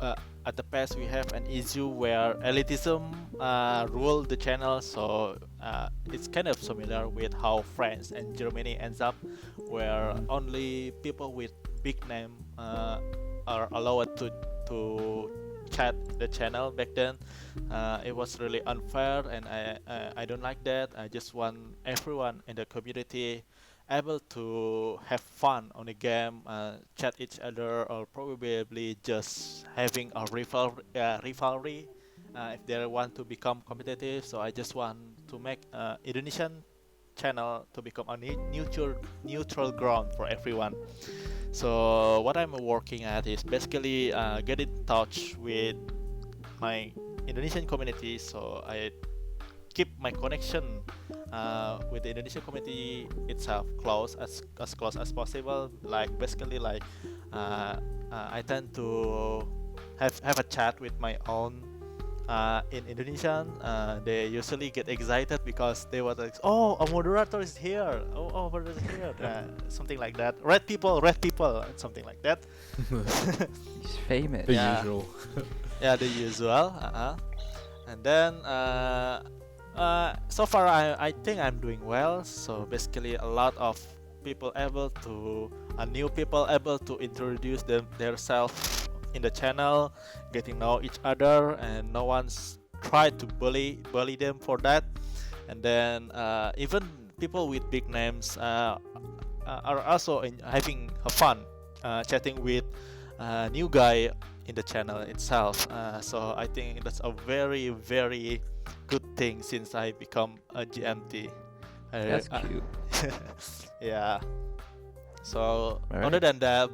at the past we have an issue where elitism rule the channel. So it's kind of similar with how France and Germany ends up, where only people with big name are allowed to chat the channel back then. It was really unfair, and I don't like that. I just want everyone in the community able to have fun on the game, chat each other, or probably just having a rivalry if they want to become competitive. So I just want to make Indonesian channel to become a neutral ground for everyone. So what I'm working at is basically get in touch with my Indonesian community. So I keep my connection with the Indonesian community itself as close as possible. Like basically like I tend to have a chat with my own in Indonesian, they usually get excited because they were like, "Oh, a moderator is here! Oh, moderator is here!" Something like that. Red people, something like that. He's famous. The Yeah. usual. Yeah, the usual. And then so far I think I'm doing well. So basically, a lot of people able to new people able to introduce themselves in the channel, getting know each other, and no one's tried to bully them for that. And then even people with big names are also having fun chatting with new guy in the channel itself. So I think that's a very very good thing since I become a GMT. That's cute. Yeah. So Alright. other than that,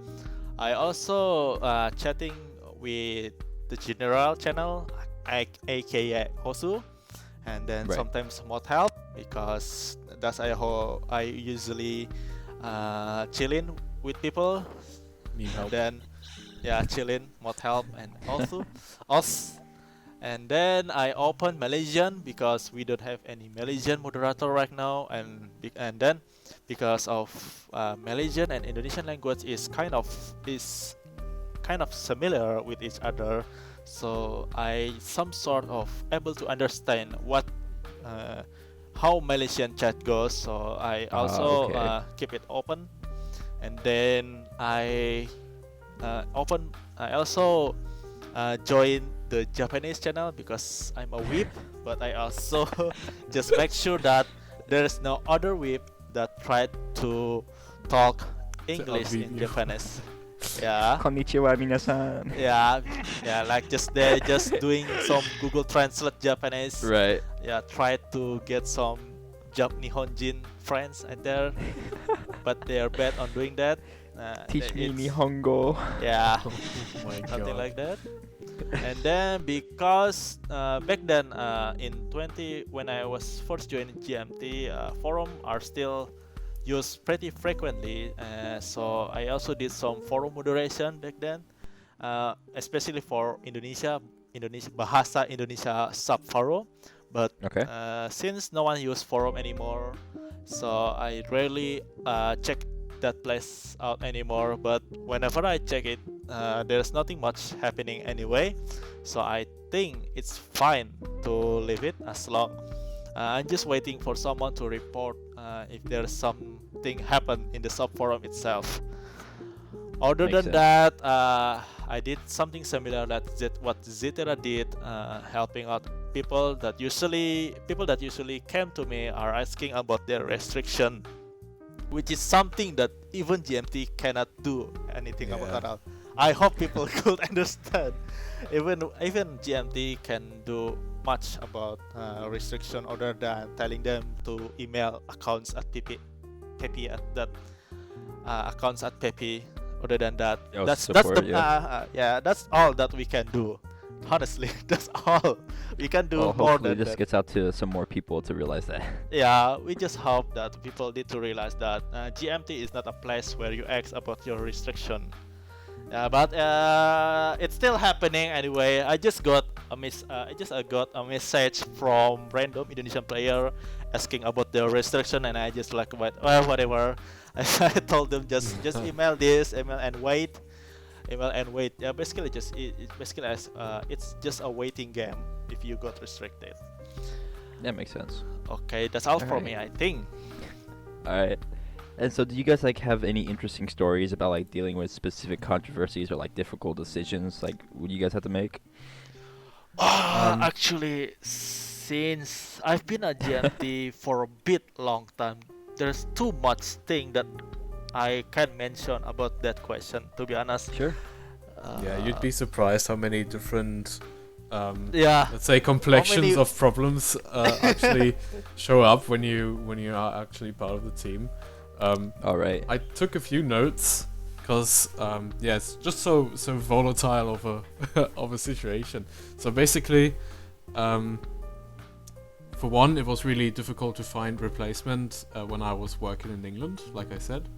I also chatting with the general channel, aka Hosu, and then Right. sometimes mod help because that's how I usually chilling with people. Need help. Then yeah, chilling, mod help, and also us. And then I open Malaysian because we don't have any Malaysian moderator right now, and then because of Malaysian and Indonesian language is kind of similar with each other, so I some sort of able to understand what how Malaysian chat goes. So I also okay. keep it open, and then I also join the Japanese channel because I'm a whip, but I also just make sure that there's no other whip that tried to talk English in outbeat you. Japanese. Yeah. Konnichiwa, minasan. Yeah, like they're just doing some Google Translate Japanese. Right. Yeah, try to get some Nihonjin friends out there, but they are bad on doing that. Teach me it's- Nihongo. Yeah, Oh my something god. like that. And then because back then when I was first joining GMT, forum are still used pretty frequently. So I also did some forum moderation back then, especially for Indonesia Bahasa Indonesia sub forum. But Okay. since no one use forum anymore, so I rarely check that place out anymore. But whenever I check it, there's nothing much happening anyway. So I think it's fine to leave it as long. I'm just waiting for someone to report if there's something happen in the sub forum itself. Other Makes than sense. that, I did something similar what Zetera did, helping out people that usually came to me are asking about their restriction, which is something that even GMT cannot do anything about Yeah. at all. I hope people could understand. Even GMT can do much about restriction other than telling them to email accounts at Pepe at that accounts at Pepe. Other than that, Oh, that's support, the yeah. that's all that we can do. Honestly, that's all we can do. Well, More hopefully than this that. gets out to some more people to realize that. Yeah, we just hope that people need to realize that GMT is not a place where you ask about your restriction. But it's still happening anyway. I just got a message from random Indonesian player asking about their restriction, and I just like, well, whatever. I told them just email this, email and wait. Yeah, basically it's just a waiting game if you got restricted. That makes sense. Okay, that's all for Alright. me, I think. All right. And so, do you guys like have any interesting stories about like dealing with specific controversies or like difficult decisions like what you guys have to make? Actually, since I've been a GMT for a bit long time, there's too much thing that I can mention about that question. To be honest, Sure. Yeah, you'd be surprised how many different, yeah. let's say, complexions many- of problems actually show up when you are actually part of the team. All right. I took a few notes because yeah, it's just so volatile of a of a situation. So basically, for one, it was really difficult to find replacement when I was working in England, like I said,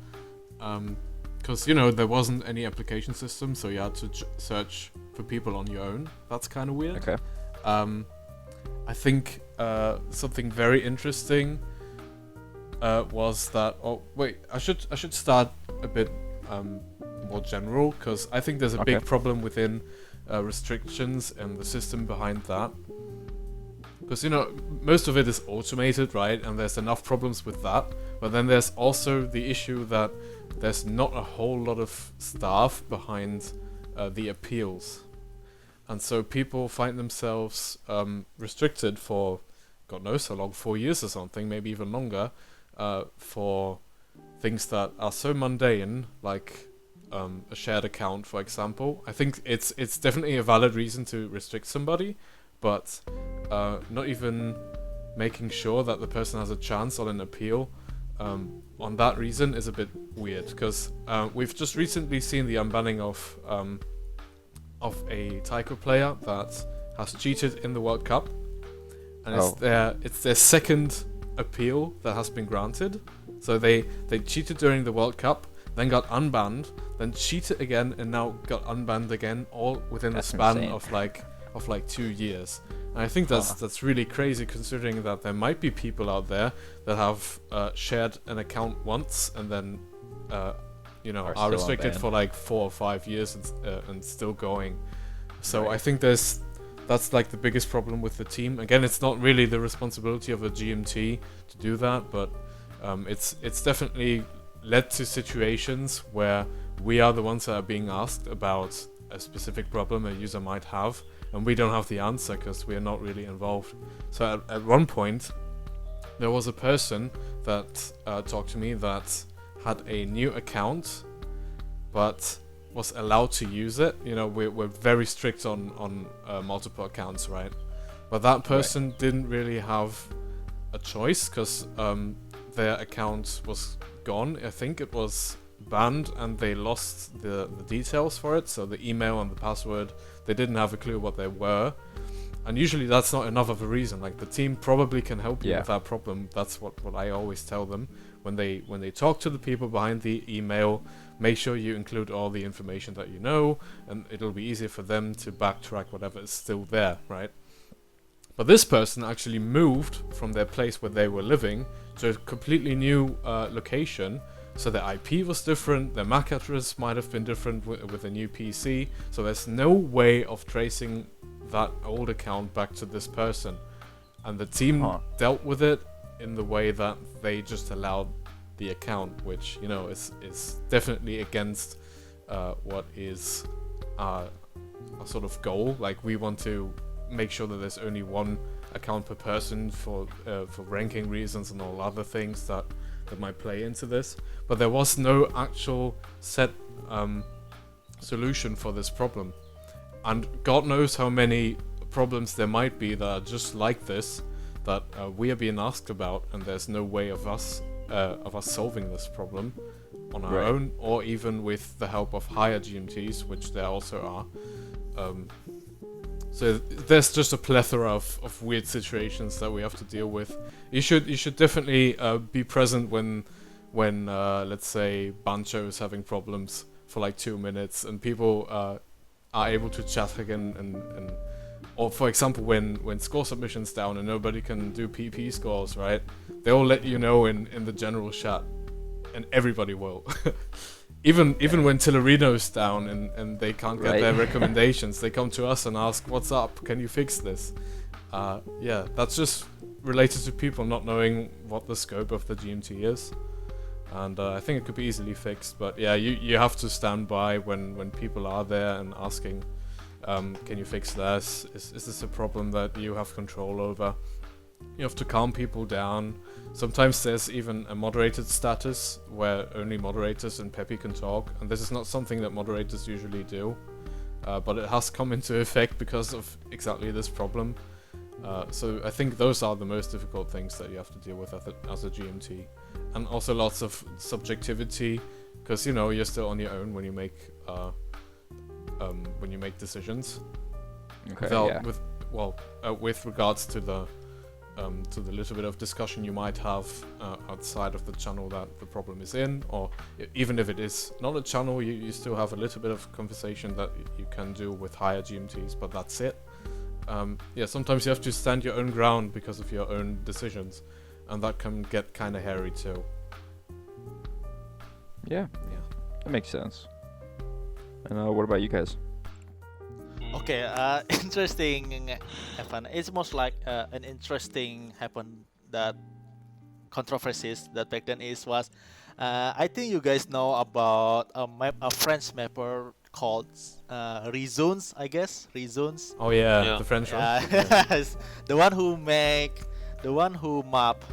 because there wasn't any application system, so you had to search for people on your own. That's kind of weird. Okay. I think something very interesting was that. Oh wait, I should start a bit more general, because I think there's a big problem within restrictions and the system behind that. Because most of it is automated, right? And there's enough problems with that. But then there's also the issue that there's not a whole lot of staff behind the appeals. And so people find themselves restricted for God knows how long, 4 years or something, maybe even longer, for things that are so mundane, like a shared account, for example. I think it's definitely a valid reason to restrict somebody, but not even making sure that the person has a chance on an appeal on that reason is a bit weird, because we've just recently seen the unbanning of a Taiko player that has cheated in the World Cup, and it's their second appeal that has been granted. So they cheated during the World Cup, then got unbanned, then cheated again, and now got unbanned again, all within a span insane. of like 2 years. And I think that's really crazy, considering that there might be people out there that have shared an account once and then are restricted for like 4 or 5 years and still going. So Right. I think that's like the biggest problem with the team. Again, it's not really the responsibility of a GMT to do that, but it's definitely led to situations where we are the ones that are being asked about a specific problem a user might have, and we don't have the answer because we are not really involved. So at one point, there was a person that talked to me that had a new account, but was allowed to use it. We're very strict on multiple accounts, right? But that person didn't really have a choice, because their account was gone. I think it was banned, and they lost the details for it, so the email and the password, they didn't have a clue what they were. And usually that's not enough of a reason. Like, the team probably can help you with that problem. That's what I always tell them. When they talk to the people behind the email, make sure you include all the information that you know, and it'll be easier for them to backtrack whatever is still there, right? But this person actually moved from their place where they were living to a completely new location. So their IP was different, their MAC address might have been different with a new PC. So there's no way of tracing that old account back to this person. And the team dealt with it in the way that they just allowed the account, which, is definitely against what is our sort of goal. Like, we want to make sure that there's only one account per person for ranking reasons and all other things that might play into this. But there was no actual set solution for this problem. And God knows how many problems there might be that are just like this, that we are being asked about, and there's no way of us solving this problem on our own, or even with the help of higher GMTs, which there also are. So there's just a plethora of weird situations that we have to deal with. You should definitely be present when let's say Bancho is having problems for like 2 minutes, and people are able to chat again, and or for example when score submission's down and nobody can do PP scores, right? They'll let you know in the general chat, and everybody will. Even when Tillerino's down and they can't get their recommendations, they come to us and ask, "What's up? Can you fix this?" That's just related to people not knowing what the scope of the GMT is, and I think it could be easily fixed. But yeah, you have to stand by when people are there and asking, "Can you fix this? Is this a problem that you have control over?" You have to calm people down. Sometimes there's even a moderated status where only moderators and Peppy can talk, and this is not something that moderators usually do, but it has come into effect because of exactly this problem. So I think those are the most difficult things that you have to deal with as a GMT, and also lots of subjectivity, because you're still on your own when you make decisions. With regards to the little bit of discussion you might have outside of the channel that the problem is in, or even if it is not a channel, you still have a little bit of conversation that you can do with higher GMTs, but that's it. yeah, sometimes you have to stand your own ground because of your own decisions, and that can get kind of hairy too. Yeah, Yeah. that makes sense. And what about you guys? Okay, interesting happen. It's most like an interesting happen that controversies that back then was. I think you guys know about a French mapper called Rezones, I guess. Rezones. Oh yeah, Yeah. the French one. Yeah, yes. The one who map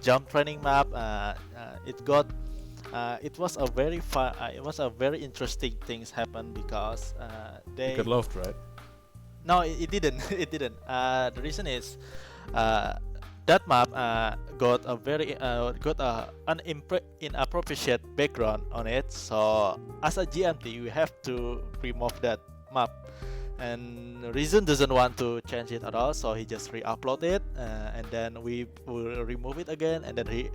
jump training map. It was a very fun. It was a very interesting things happen because You they. got loved, right? No, it didn't. It didn't. The reason is, uh, that map got a inappropriate background on it. So as a GMT, we have to remove that map. And Reason doesn't want to change it at all, so he just re-upload it, and then we will remove it again, and then he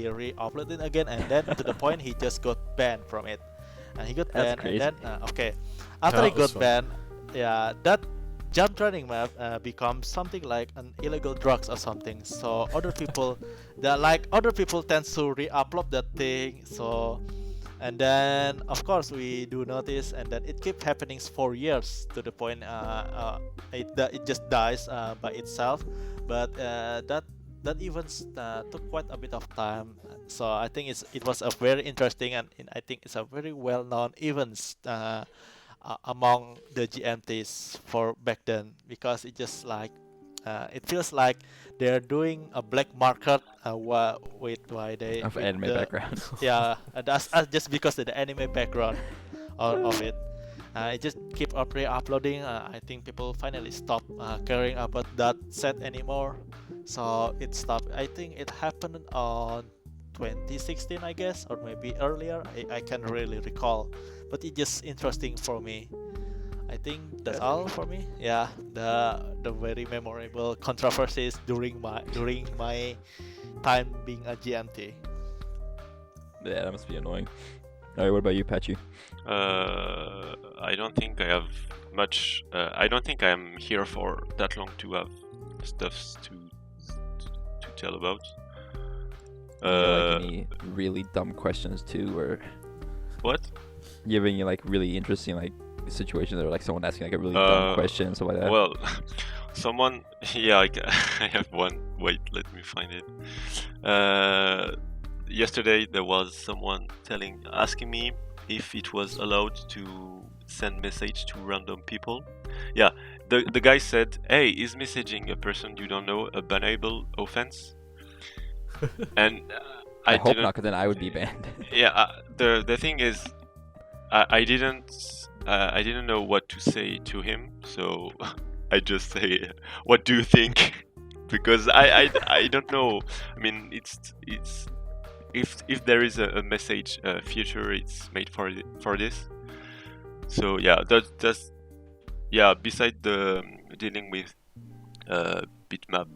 re-upload it again, and then to the point he just got banned from it, and he got That's banned, crazy. and then after Yeah, he that was got fun. banned, yeah, that jump training map becomes something like an illegal drugs or something. So other people tend to re-upload that thing. So, and then of course we do notice, and then it kept happening for years to the point it just dies by itself. But that events took quite a bit of time. So I think it was a very interesting, and I think it's a very well known events among the GMTs for back then, because it just like it feels like they're doing a black market with why they Of with anime the background. yeah, and that's just because of the anime background of it. It just keep uploading. I think people finally stop caring about that set anymore, so it stopped. I think it happened on 2016, I guess, or maybe earlier. I can't really recall, but it's just interesting for me. I think that's all for me. Yeah, the very memorable controversies during my time being a GMT. Yeah, that must be annoying. All right, what about you, Pachi? I don't think I have much. I don't think I'm here for that long to have stuffs to tell about. Like any really dumb questions too, or What? you have any like really interesting like situations, or like someone asking like a really dumb question, and stuff like that? Well, someone. Yeah, I have one. Wait, let me find it. Yesterday there was someone asking me if it was allowed to send message to random people. Yeah, the guy said, "Hey, is messaging a person you don't know a bannable offense?" And I hope didn't. not, because then I would be banned. Yeah, the thing is, I didn't know what to say to him, so I just say, "What do you think?" Because I don't know. I mean, it's if there is a message feature, it's made for this. So yeah, that's yeah. Beside the dealing with bitmap,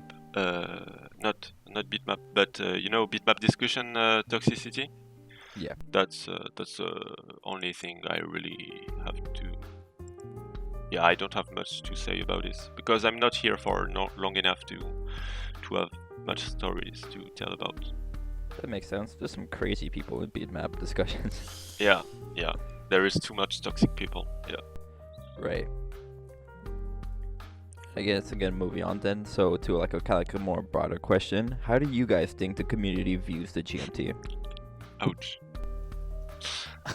not bitmap, but you know, bitmap discussion toxicity. Yeah. That's only thing I really have to. Yeah, I don't have much to say about this because I'm not here for long enough to have much stories to tell about. That makes sense. There's some crazy people with bitmap discussions. Yeah, there is too much toxic people. Yeah. Right. I guess again, moving on then. So to like a kind of like a more broader question, how do you guys think the community views the GMT? Ouch.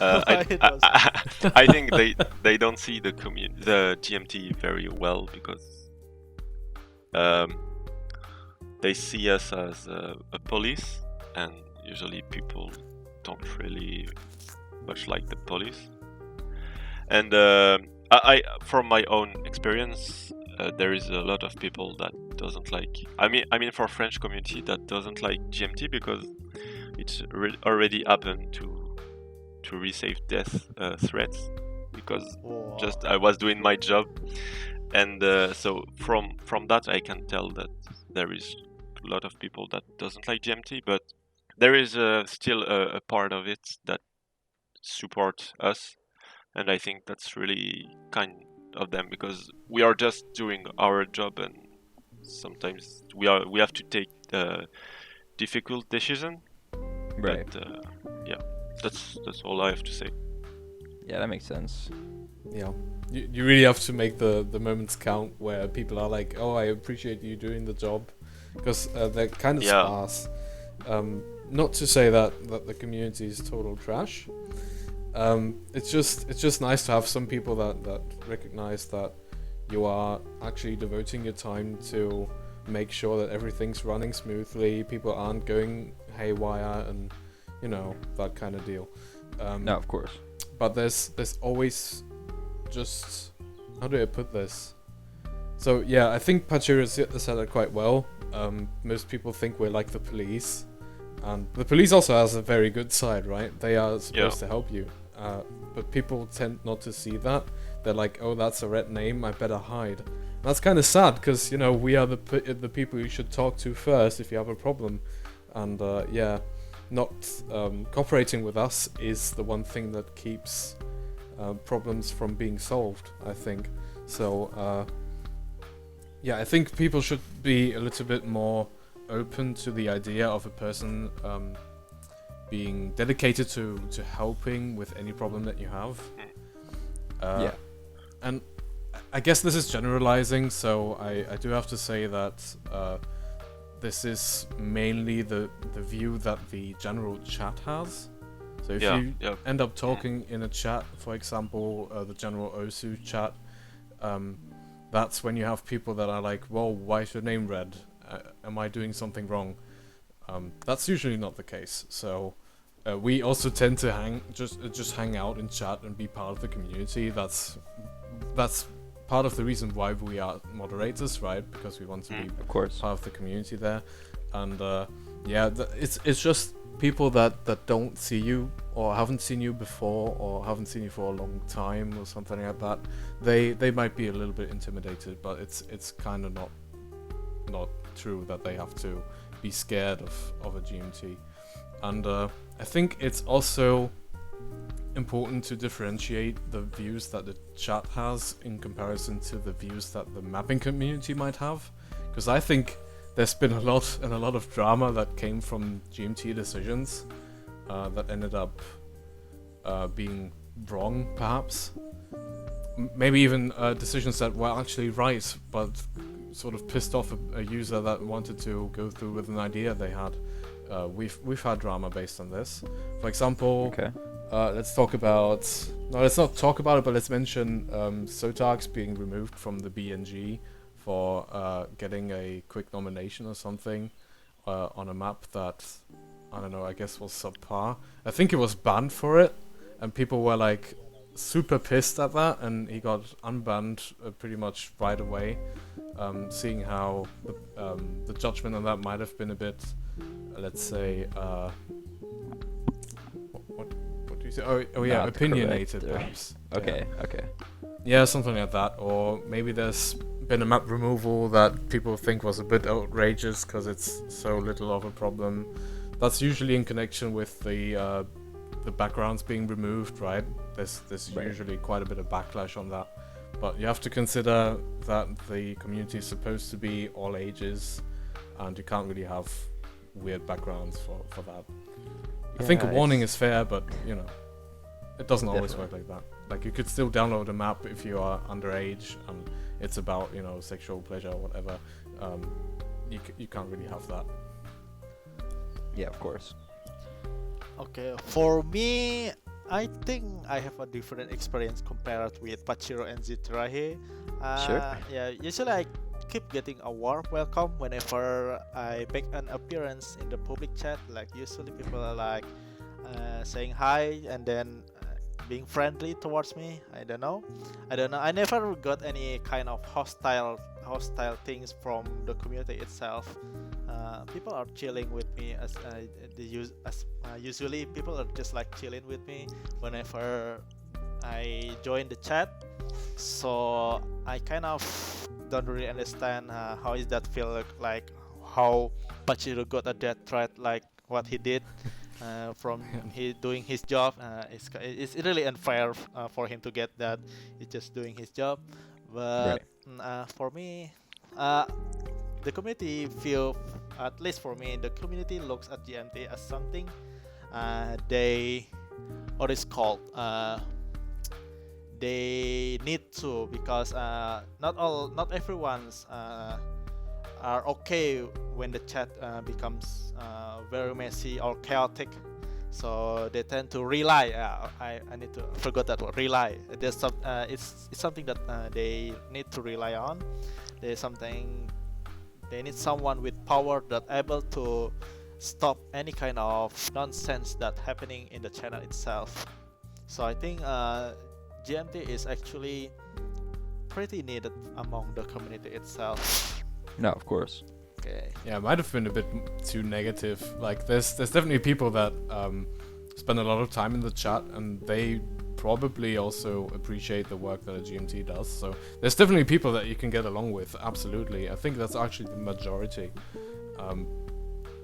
It was- I think they don't see the GMT very well because they see us as a police, and usually people don't really much like the police. And I from my own experience, there is a lot of people that doesn't like. I mean, for French community that doesn't like GMT because it's already happened to receive death threats because Wow. just I was doing my job, and so from that I can tell that there is a lot of people that doesn't like GMT, but there is still a part of it that support us, and I think that's really of them because we are just doing our job, and sometimes we have to take difficult decision. Right. But yeah, that's all I have to say. Yeah, that makes sense. Yeah, you really have to make the moments count where people are like, oh, I appreciate you doing the job, because they're kind of Yeah. sparse. Not to say that the community is total trash. It's just nice to have some people that recognize that you are actually devoting your time to make sure that everything's running smoothly, people aren't going haywire, and that kind of deal. No, of course. But there's always just, how do I put this? So yeah, I think Pachiru said it quite well. Most people think we're like the police, and the police also has a very good side, right? They are supposed to help you, but people tend not to see that. They're like, oh, that's a red name, I better hide. And that's kind of sad, because we are the people you should talk to first if you have a problem, and not cooperating with us is the one thing that keeps problems from being solved, I think. So I think people should be a little bit more open to the idea of a person being dedicated to helping with any problem that you have. Yeah. And I guess this is generalizing, so I do have to say that this is mainly the view that the general chat has. So if you end up talking in a chat, for example, the general Osu chat, that's when you have people that are like, well, why is your name red? Am I doing something wrong? That's usually not the case. So we also tend to just hang out in chat and be part of the community. That's part of the reason why we are moderators, right? Because we want to be Of course. part of the community there. And it's just people that don't see you or haven't seen you before or haven't seen you for a long time or something like that. They might be a little bit intimidated, but it's kind of not true that they have to be scared of a GMT. And I think it's also important to differentiate the views that the chat has in comparison to the views that the mapping community might have, because I think there's been a lot of drama that came from GMT decisions that ended up being wrong, perhaps. Maybe even decisions that were actually right, but sort of pissed off a user that wanted to go through with an idea they had. We've had drama based on this. For example, Okay. let's not talk about it, but let's mention Sotarks being removed from the BNG for getting a quick nomination or something on a map that, I don't know, I guess was subpar. I think it was banned for it, and people were like super pissed at that, and he got unbanned pretty much right away, seeing how the judgment on that might have been a bit, let's say, what do you say? Oh yeah, Not opinionated, correct, perhaps. Okay. Okay. Yeah, something like that. Or maybe there's been a map removal that people think was a bit outrageous because it's so little of a problem. That's usually in connection with the backgrounds being removed, right? There's Right. usually quite a bit of backlash on that. But you have to consider that the community is supposed to be all ages, and you can't really have weird backgrounds for that. I think a Yeah, warning it's- is fair, but it doesn't always Definitely. work like that. Like, you could still download a map if you are underage and it's about sexual pleasure or whatever. You can't really have that. Yeah, of course. Okay, for me, I think I have a different experience compared with Pachiru and Zetera here. Sure. Yeah, usually I keep getting a warm welcome whenever I make an appearance in the public chat. Like, usually people are like saying hi and then being friendly towards me. I don't know. I never got any kind of hostile things from the community itself. People are chilling with me usually people are just like chilling with me whenever I join the chat. So I kind of don't really understand how is that feel like how Pachiru got a death threat like what he did, from he doing his job. It's really unfair for him to get that. He's just doing his job. But Right. for me, the community feel, at least for me, the community looks at GMT as something they, what is called, they need to, because not everyone's are okay when the chat becomes very messy or chaotic. So they tend to rely. I need to forgot that word. Rely. There's some. It's something that they need to rely on. There's something. They need someone with power that able to stop any kind of nonsense that happening in the channel itself. So I think GMT is actually pretty needed among the community itself. No, of course. Okay. Yeah, it might have been a bit too negative. Like, there's definitely people that spend a lot of time in the chat, and they probably also appreciate the work that a GMT does. So there's definitely people that you can get along with. Absolutely, I think that's actually the majority.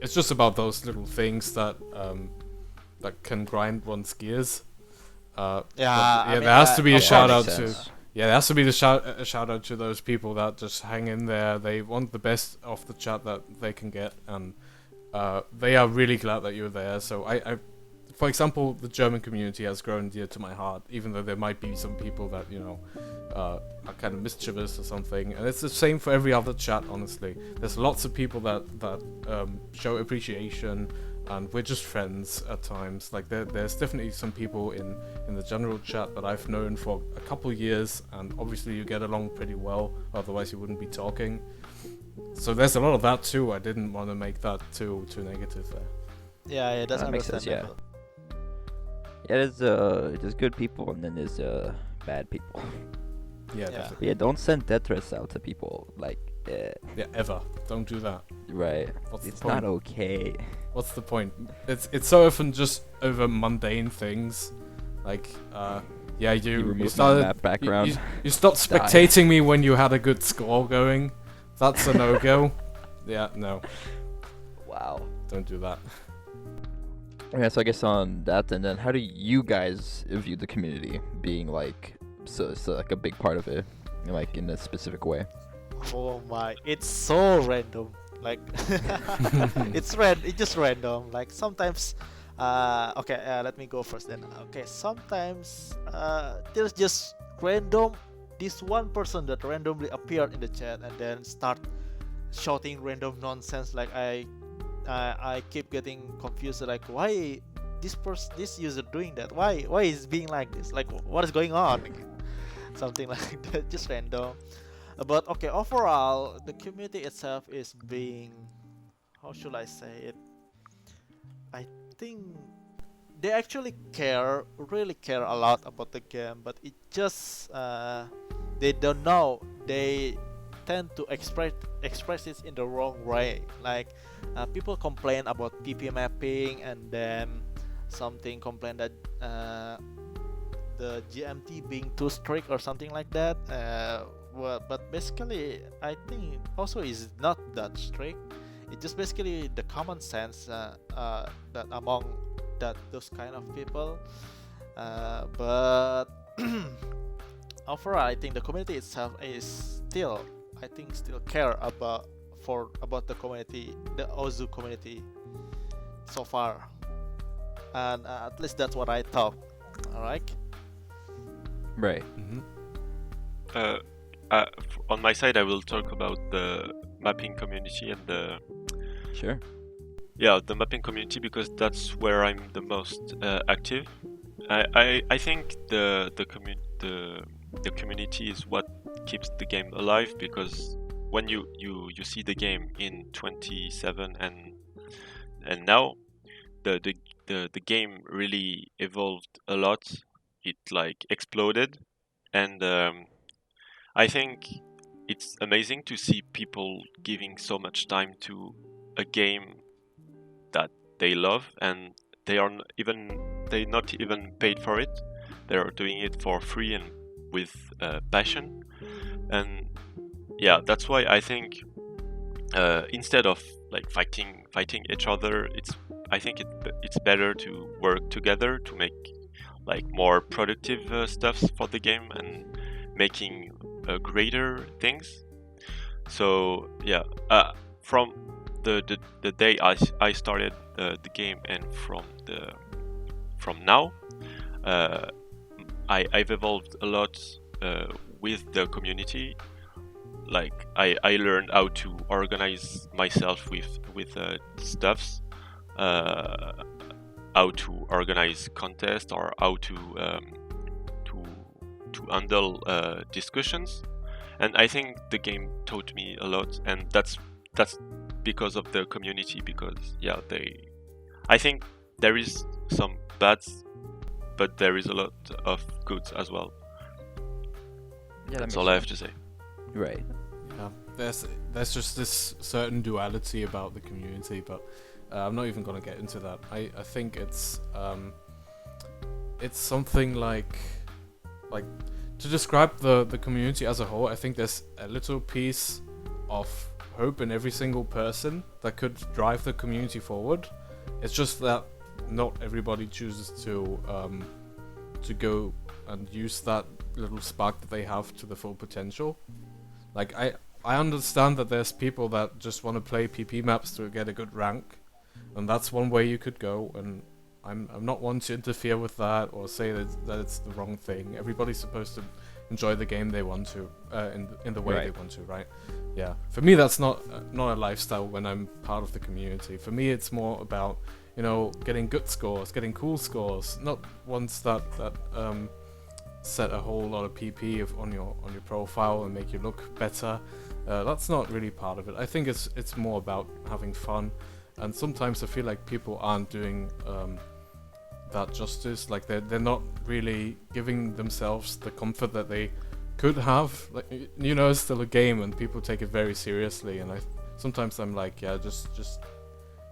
It's just about those little things that that can grind one's gears. Yeah, there has to be a that shout out makes to. sense. Yeah, there has to be a shout out to those people that just hang in there. They want the best of the chat that they can get, and they are really glad that you're there. So I, for example, the German community has grown dear to my heart, even though there might be some people that are kind of mischievous or something. And it's the same for every other chat. Honestly, there's lots of people that show appreciation. And we're just friends at times. Like there's definitely some people in the general chat that I've known for a couple years, and obviously you get along pretty well, otherwise you wouldn't be talking. So there's a lot of that too. I didn't want to make that too negative there. Yeah, that's That makes sense, yeah. understandable. Yeah, there's good people and then there's bad people. Yeah, Yeah. definitely. Yeah, don't send death threats out to people. Like, Yeah, ever. Don't do that. right. What's It's the not point? okay. What's the point? It's so often just over mundane things. Like, yeah, You you removed my started. map background. You stopped Die. spectating me when you had a good score going. That's a no-go. Yeah, no, Wow. don't do that. Yeah, so I guess on that, and then how do you guys view the community being like so like a big part of it, like in a specific way? Oh my, it's so random. Like it's just random. Like sometimes okay, let me go first then. Okay, sometimes there's just random this one person that randomly appeared in the chat and then start shouting random nonsense. Like I keep getting confused, like why this user doing that, why is being like this, like what is going on, something like that, just random. But okay, overall the community itself is being, how should I say it, I think they actually really care a lot about the game, but it just they don't know, they tend to express it in the wrong way. Like people complain about PP mapping, and then something complain that the GMT being too strict or something like that. Well, but basically I think also is not that strict. It's just basically the common sense that among those kind of people. But overall, I think the community itself is still, I think, still care about the community, the Ozu community, so far, and at least that's what I thought. All right. Right. Mm-hmm. On my side, I will talk about the mapping community and the Sure. the mapping community, because that's where I'm the most active. I think the community is what keeps the game alive, because when you see the game in 27 and now the game really evolved a lot. It like exploded, and I think it's amazing to see people giving so much time to a game that they love, and they not even paid for it. They are doing it for free and with passion. And yeah, that's why I think instead of like fighting each other, it's I think it's better to work together to make like more productive stuffs for the game and making greater things. So yeah, from the day I started the game and from now, I've evolved a lot with the community. Like I learned how to organize myself with stuffs, how to organize contests, or how to handle discussions. And I think the game taught me a lot, and that's because of the community. Because yeah, I think there is some bads, but there is a lot of goods as well. Yeah, That's all I have to say. Right. Yeah, there's just this certain duality about the community, but I'm not even gonna get into that. I think it's something like to describe the community as a whole. I think there's a little piece of hope in every single person that could drive the community forward. It's just that not everybody chooses to go and use that little spark that they have to the full potential. Like I understand that there's people that just want to play PP maps to get a good rank, and that's one way you could go, and I'm not one to interfere with that or say that it's the wrong thing. Everybody's supposed to enjoy the game they want to in the way they want to, right? Yeah. For me, that's not a lifestyle when I'm part of the community. For me, it's more about, you know, getting good scores, getting cool scores, not ones that set a whole lot of PP on your profile and make you look better. That's not really part of it. I think it's more about having fun, and sometimes I feel like people aren't doing that justice. Like they're not really giving themselves the comfort that they could have. Like, you know, it's still a game and people take it very seriously, and sometimes I'm like, yeah, just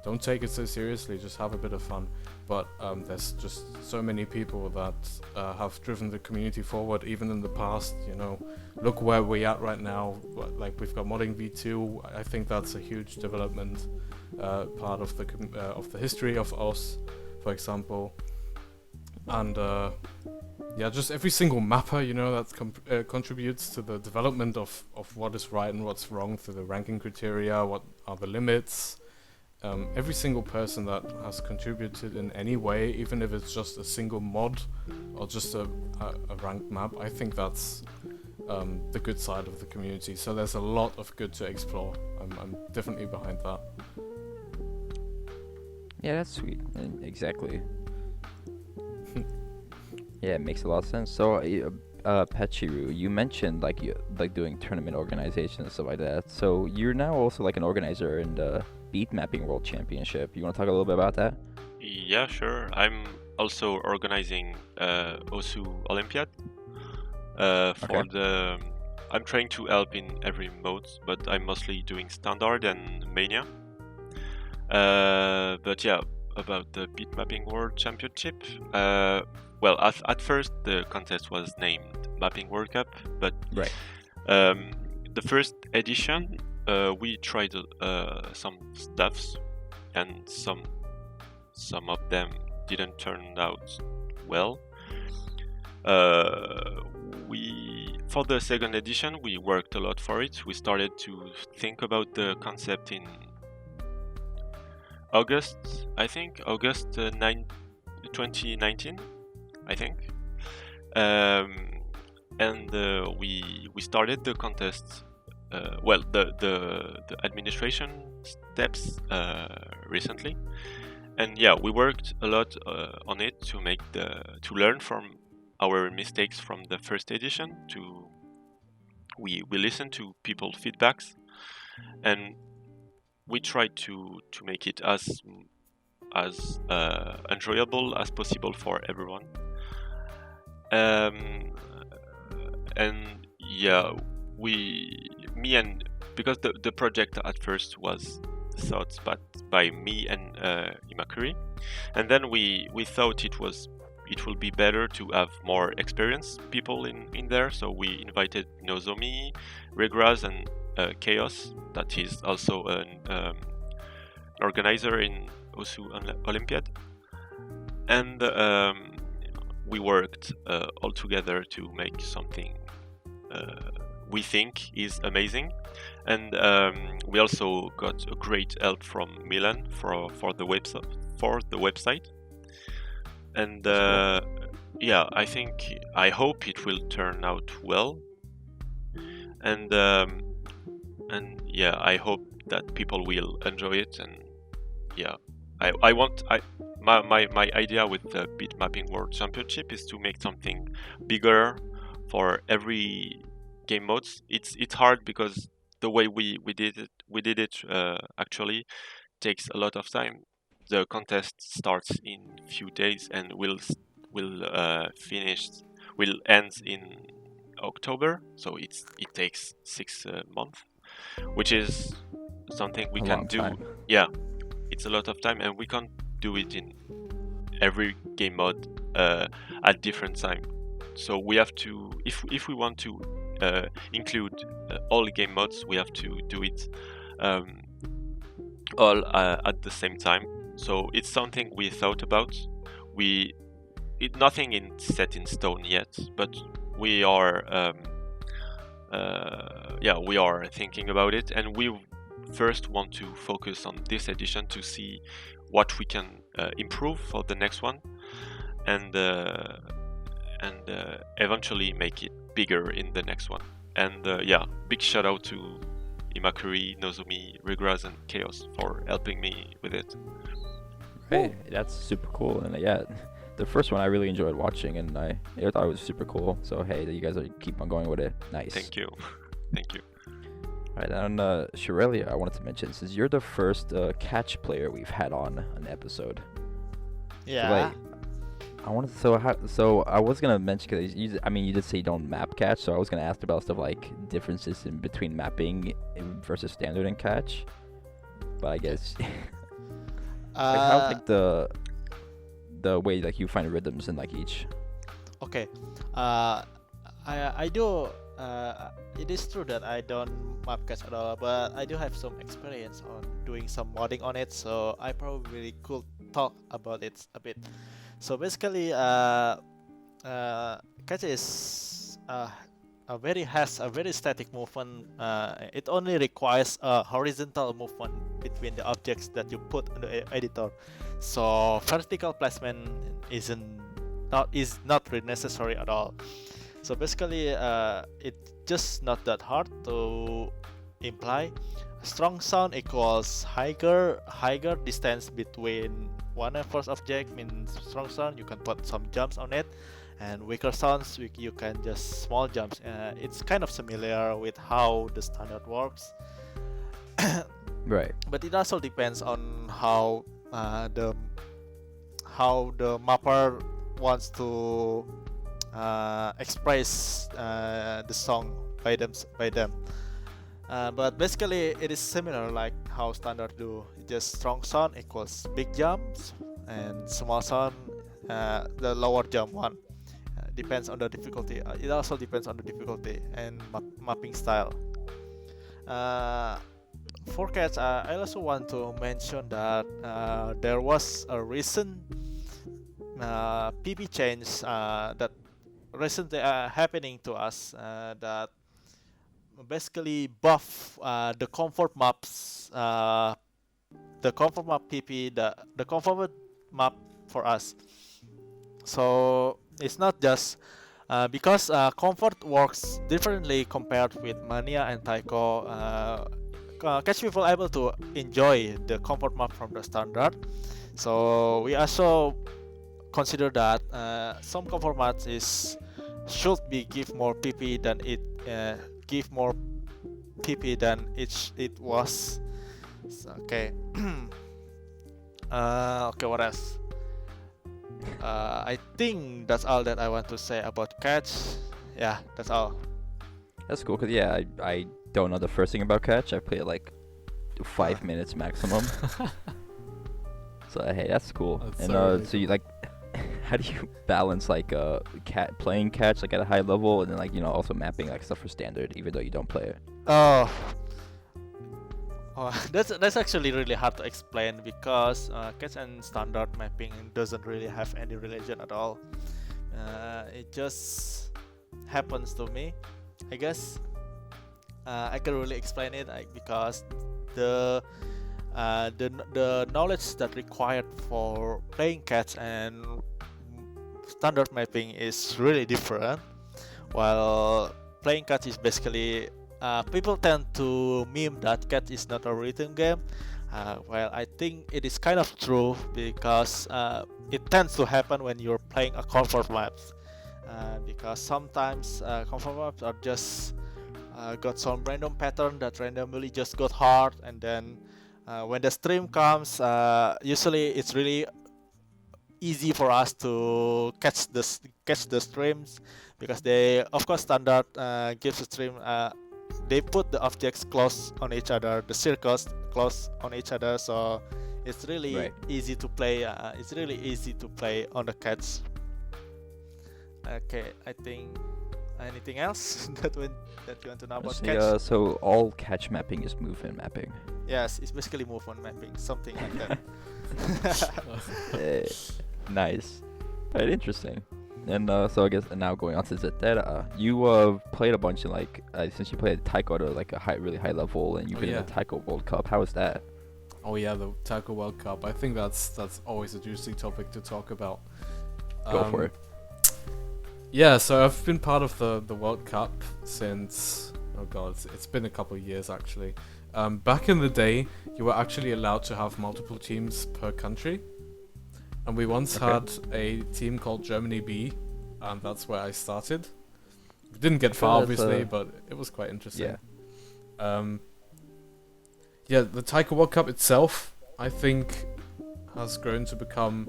don't take it so seriously, just have a bit of fun. But there's just so many people that have driven the community forward, even in the past. You know, look where we're at right now. Like, we've got modding v2. I think that's a huge development, part of the history of OS, for example. And yeah, just every single mapper, you know, that contributes to the development of what is right and what's wrong through the ranking criteria, what are the limits. Every single person that has contributed in any way, even if it's just a single mod or just a ranked map, I think that's the good side of the community. So there's a lot of good to explore. I'm definitely behind that. Yeah, that's sweet. Exactly. Yeah, it makes a lot of sense. So, Pachiru, you mentioned like doing tournament organization and stuff like that. So you're now also like an organizer in the Beat Mapping World Championship. You want to talk a little bit about that? Yeah, sure. I'm also organizing OSU Olympiad for the. I'm trying to help in every mode, but I'm mostly doing Standard and Mania. But yeah, about the Beat Mapping World Championship. Well, at first the contest was named Mapping World Cup, but the first edition we tried some stuffs, and some of them didn't turn out well. For the second edition, we worked a lot for it. We started to think about the concept in August 2019, I think. And we started the contest. The administration steps recently, and yeah, we worked a lot on it to learn from our mistakes from the first edition. We listened to people's feedbacks, and we tried to make it as enjoyable as possible for everyone. And yeah, because the project at first was thought by me and Imakuri, and then we thought it will be better to have more experienced people in there, so we invited Nozomi, Regraz, and Chaos, that is also an organizer in Osu Olympiad, and we worked all together to make something we think is amazing, and we also got a great help from Milan for the website, and yeah, I hope it will turn out well, and yeah, I hope that people will enjoy it, and yeah, my idea with the Beat Mapping World Championship is to make something bigger for every game modes. It's hard because the way we did it actually takes a lot of time. The contest starts in few days and will end in October, so it takes 6 months, which is something we A can long do. time. Yeah, it's a lot of time, and we can't do it in every game mode at different time. So we have to, if we want to include all game modes, we have to do it all at the same time. So it's something we thought about. Nothing is set in stone yet, but we are we are thinking about it, and we first want to focus on this edition to see what we can improve for the next one, and eventually make it bigger in the next one. And big shout out to Imakuri, Nozomi, Rigraz, and Chaos for helping me with it. Great, that's super cool, and yeah, the first one I really enjoyed watching, and I thought it was super cool. So hey, you guys keep on going with it. Nice. Thank you. Thank you. Alright, and Shurelia, I wanted to mention, since you're the first catch player we've had on an episode. Yeah. So I was gonna mention, because you did say you don't map catch, so I was gonna ask about stuff like differences in between mapping versus standard and catch. But I guess like how like the way like you find rhythms in like each. Okay. I do. It is true that I don't map catch at all, but I do have some experience on doing some modding on it, so I probably could talk about it a bit. So basically, catch is has a very static movement. It only requires a horizontal movement between the objects that you put in the editor. So vertical placement is not really necessary at all. So basically, it's just not that hard to imply. Strong sound equals higher distance between one and first object means strong sound. You can put some jumps on it, and weaker sounds you can just small jumps. It's kind of similar with how the standard works. Right. But it also depends on how the mapper wants to express the song by them. But basically it is similar like how standard do. Just strong sound equals big jumps, and small sound the lower jump one. Depends on the difficulty. It also depends on the difficulty and mapping style. For catch, I also want to mention that there was a recent PP change that recently happening to us that basically buff the comfort maps, the comfort map PP, the comfort map for us. So it's not just because comfort works differently compared with Mania and Taiko. Catch people able to enjoy the comfort map from the standard. So we also consider that some comfort maps should be give more PP than it give more PP than it was. So, okay. Okay, what else? I think that's all that I want to say about catch. Yeah, that's all. That's cool, cause yeah, I don't know the first thing about catch. I play it like 5 minutes maximum. So hey, that's cool. That's and so really so you like, how do you balance like playing catch like at a high level, and then like also mapping like stuff for standard, even though you don't play it? Oh, Oh, that's actually really hard to explain because catch and standard mapping doesn't really have any relation at all. It just happens to me. I guess I can really explain it because the the knowledge that required for playing catch and standard mapping is really different. While playing catch is basically people tend to meme that catch is not a rhythm game. Well, I think it is kind of true because it tends to happen when you're playing a comfort maps. Because sometimes comfort maps are just got some random pattern that randomly just got hard, and then when the stream comes, usually it's really easy for us to catch the streams because they, of course, standard gives a stream. They put the objects close on each other, the circles close on each other, so it's really Right. easy to play. It's really easy to play on the catch. Okay, I think anything else that you want to know about Honestly, catch? so all catch mapping is movement mapping. Yes, it's basically movement mapping, something like that. Eh, nice. Right, interesting. And so I guess now going on to Zetera, you played a bunch of like since you played Taiko to like a really high level, and you've Oh, been in yeah. the Taiko World Cup. How was that? Oh yeah, the Taco World Cup. I think that's always a juicy topic to talk about. Go for it. Yeah, so I've been part of the World Cup since, oh god, it's been a couple of years actually. Back in the day, you were actually allowed to have multiple teams per country. And we once Okay. had a team called Germany B, and that's where I started. We didn't get So far, that's, obviously, but it was quite interesting. Yeah. Yeah, the Taiko World Cup itself, I think, has grown to become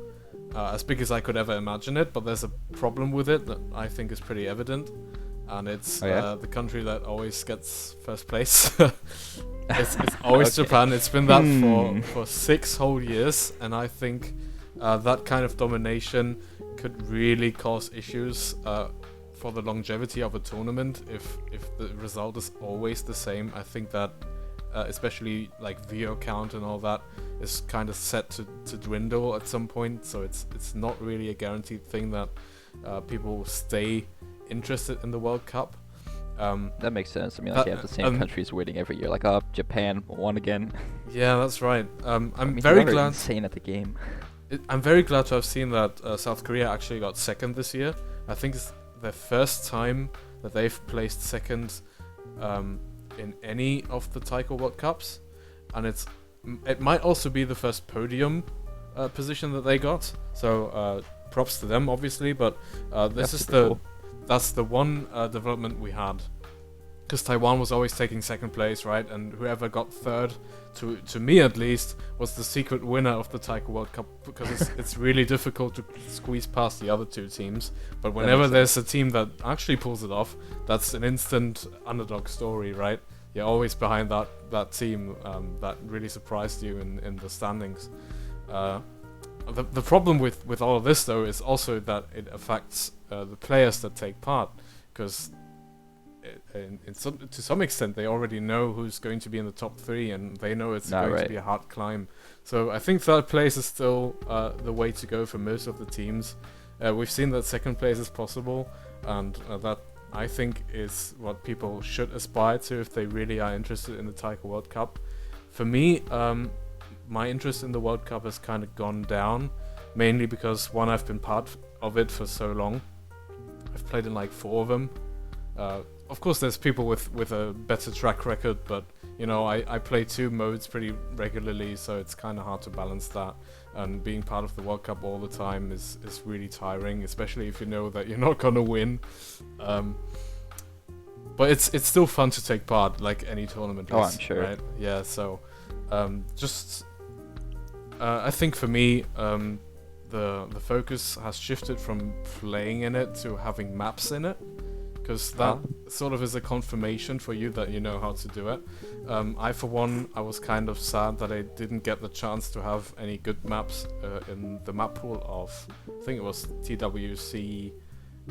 as big as I could ever imagine it, but there's a problem with it that I think is pretty evident, and it's Oh, yeah? the country that always gets first place. It's always Okay. Japan. It's been that Hmm. for 6 whole years, and I think that kind of domination could really cause issues for the longevity of a tournament if the result is always the same. I think that especially like VO count and all that is kind of set to dwindle at some point, so it's not really a guaranteed thing that people will stay interested in the World Cup. That makes sense. I mean, like you have the same countries winning every year. Like, oh, Japan won again. Yeah, that's right. I'm I mean, very you are glad. insane at the game. I'm very glad to have seen that South Korea actually got second this year. I think it's the first time that they've placed second in any of the Taiko World Cups, and it might also be the first podium position that they got. So props to them, obviously. But this That's is super cool. that's the one development we had. Because Taiwan was always taking second place, right? And whoever got third, to me at least, was the secret winner of the Taiko World Cup, because it's really difficult to squeeze past the other two teams. But whenever makes there's a team that actually pulls it off, that's an instant underdog story, right? You're always behind that team that really surprised you in the standings. The problem with all of this, though, is also that it affects the players that take part, because to some extent they already know who's going to be in the top 3, and they know it's going to Right. be a hard climb. So I think third place is still the way to go for most of the teams. We've seen that second place is possible, and that I think is what people should aspire to if they really are interested in the Taiko World Cup. For me, my interest in the World Cup has kind of gone down, mainly because, one, I've been part of it for so long. I've played in like 4 of them. Of course, there's people with a better track record, but you know, I play 2 modes pretty regularly, so it's kind of hard to balance that. And being part of the World Cup all the time is really tiring, especially if you know that you're not gonna win. But it's still fun to take part, like any tournament is. Oh, I'm sure. Right? Yeah. So, I think for me, the focus has shifted from playing in it to having maps in it, because that sort of is a confirmation for you that you know how to do it. I, for one, I was kind of sad that I didn't get the chance to have any good maps in the map pool of, I think it was TWC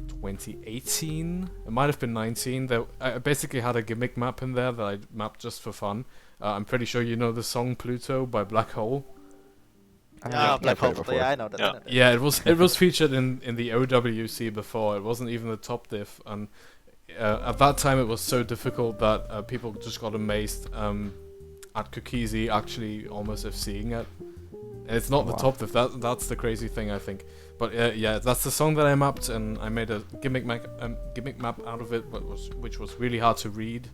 2018. It might have been 19. I basically had a gimmick map in there that I mapped just for fun. I'm pretty sure you know the song Pluto by Black Hole. Yeah, Black Hole. before. Yeah, I know that. Yeah. I know that. Yeah, it was featured in the OWC before. It wasn't even the top diff, and at that time it was so difficult that people just got amazed at Cookiezi actually almost FCing it. And it's not the Wow. top diff. That's the crazy thing, I think. But yeah, that's the song that I mapped, and I made a gimmick map out of it, which was really hard to read.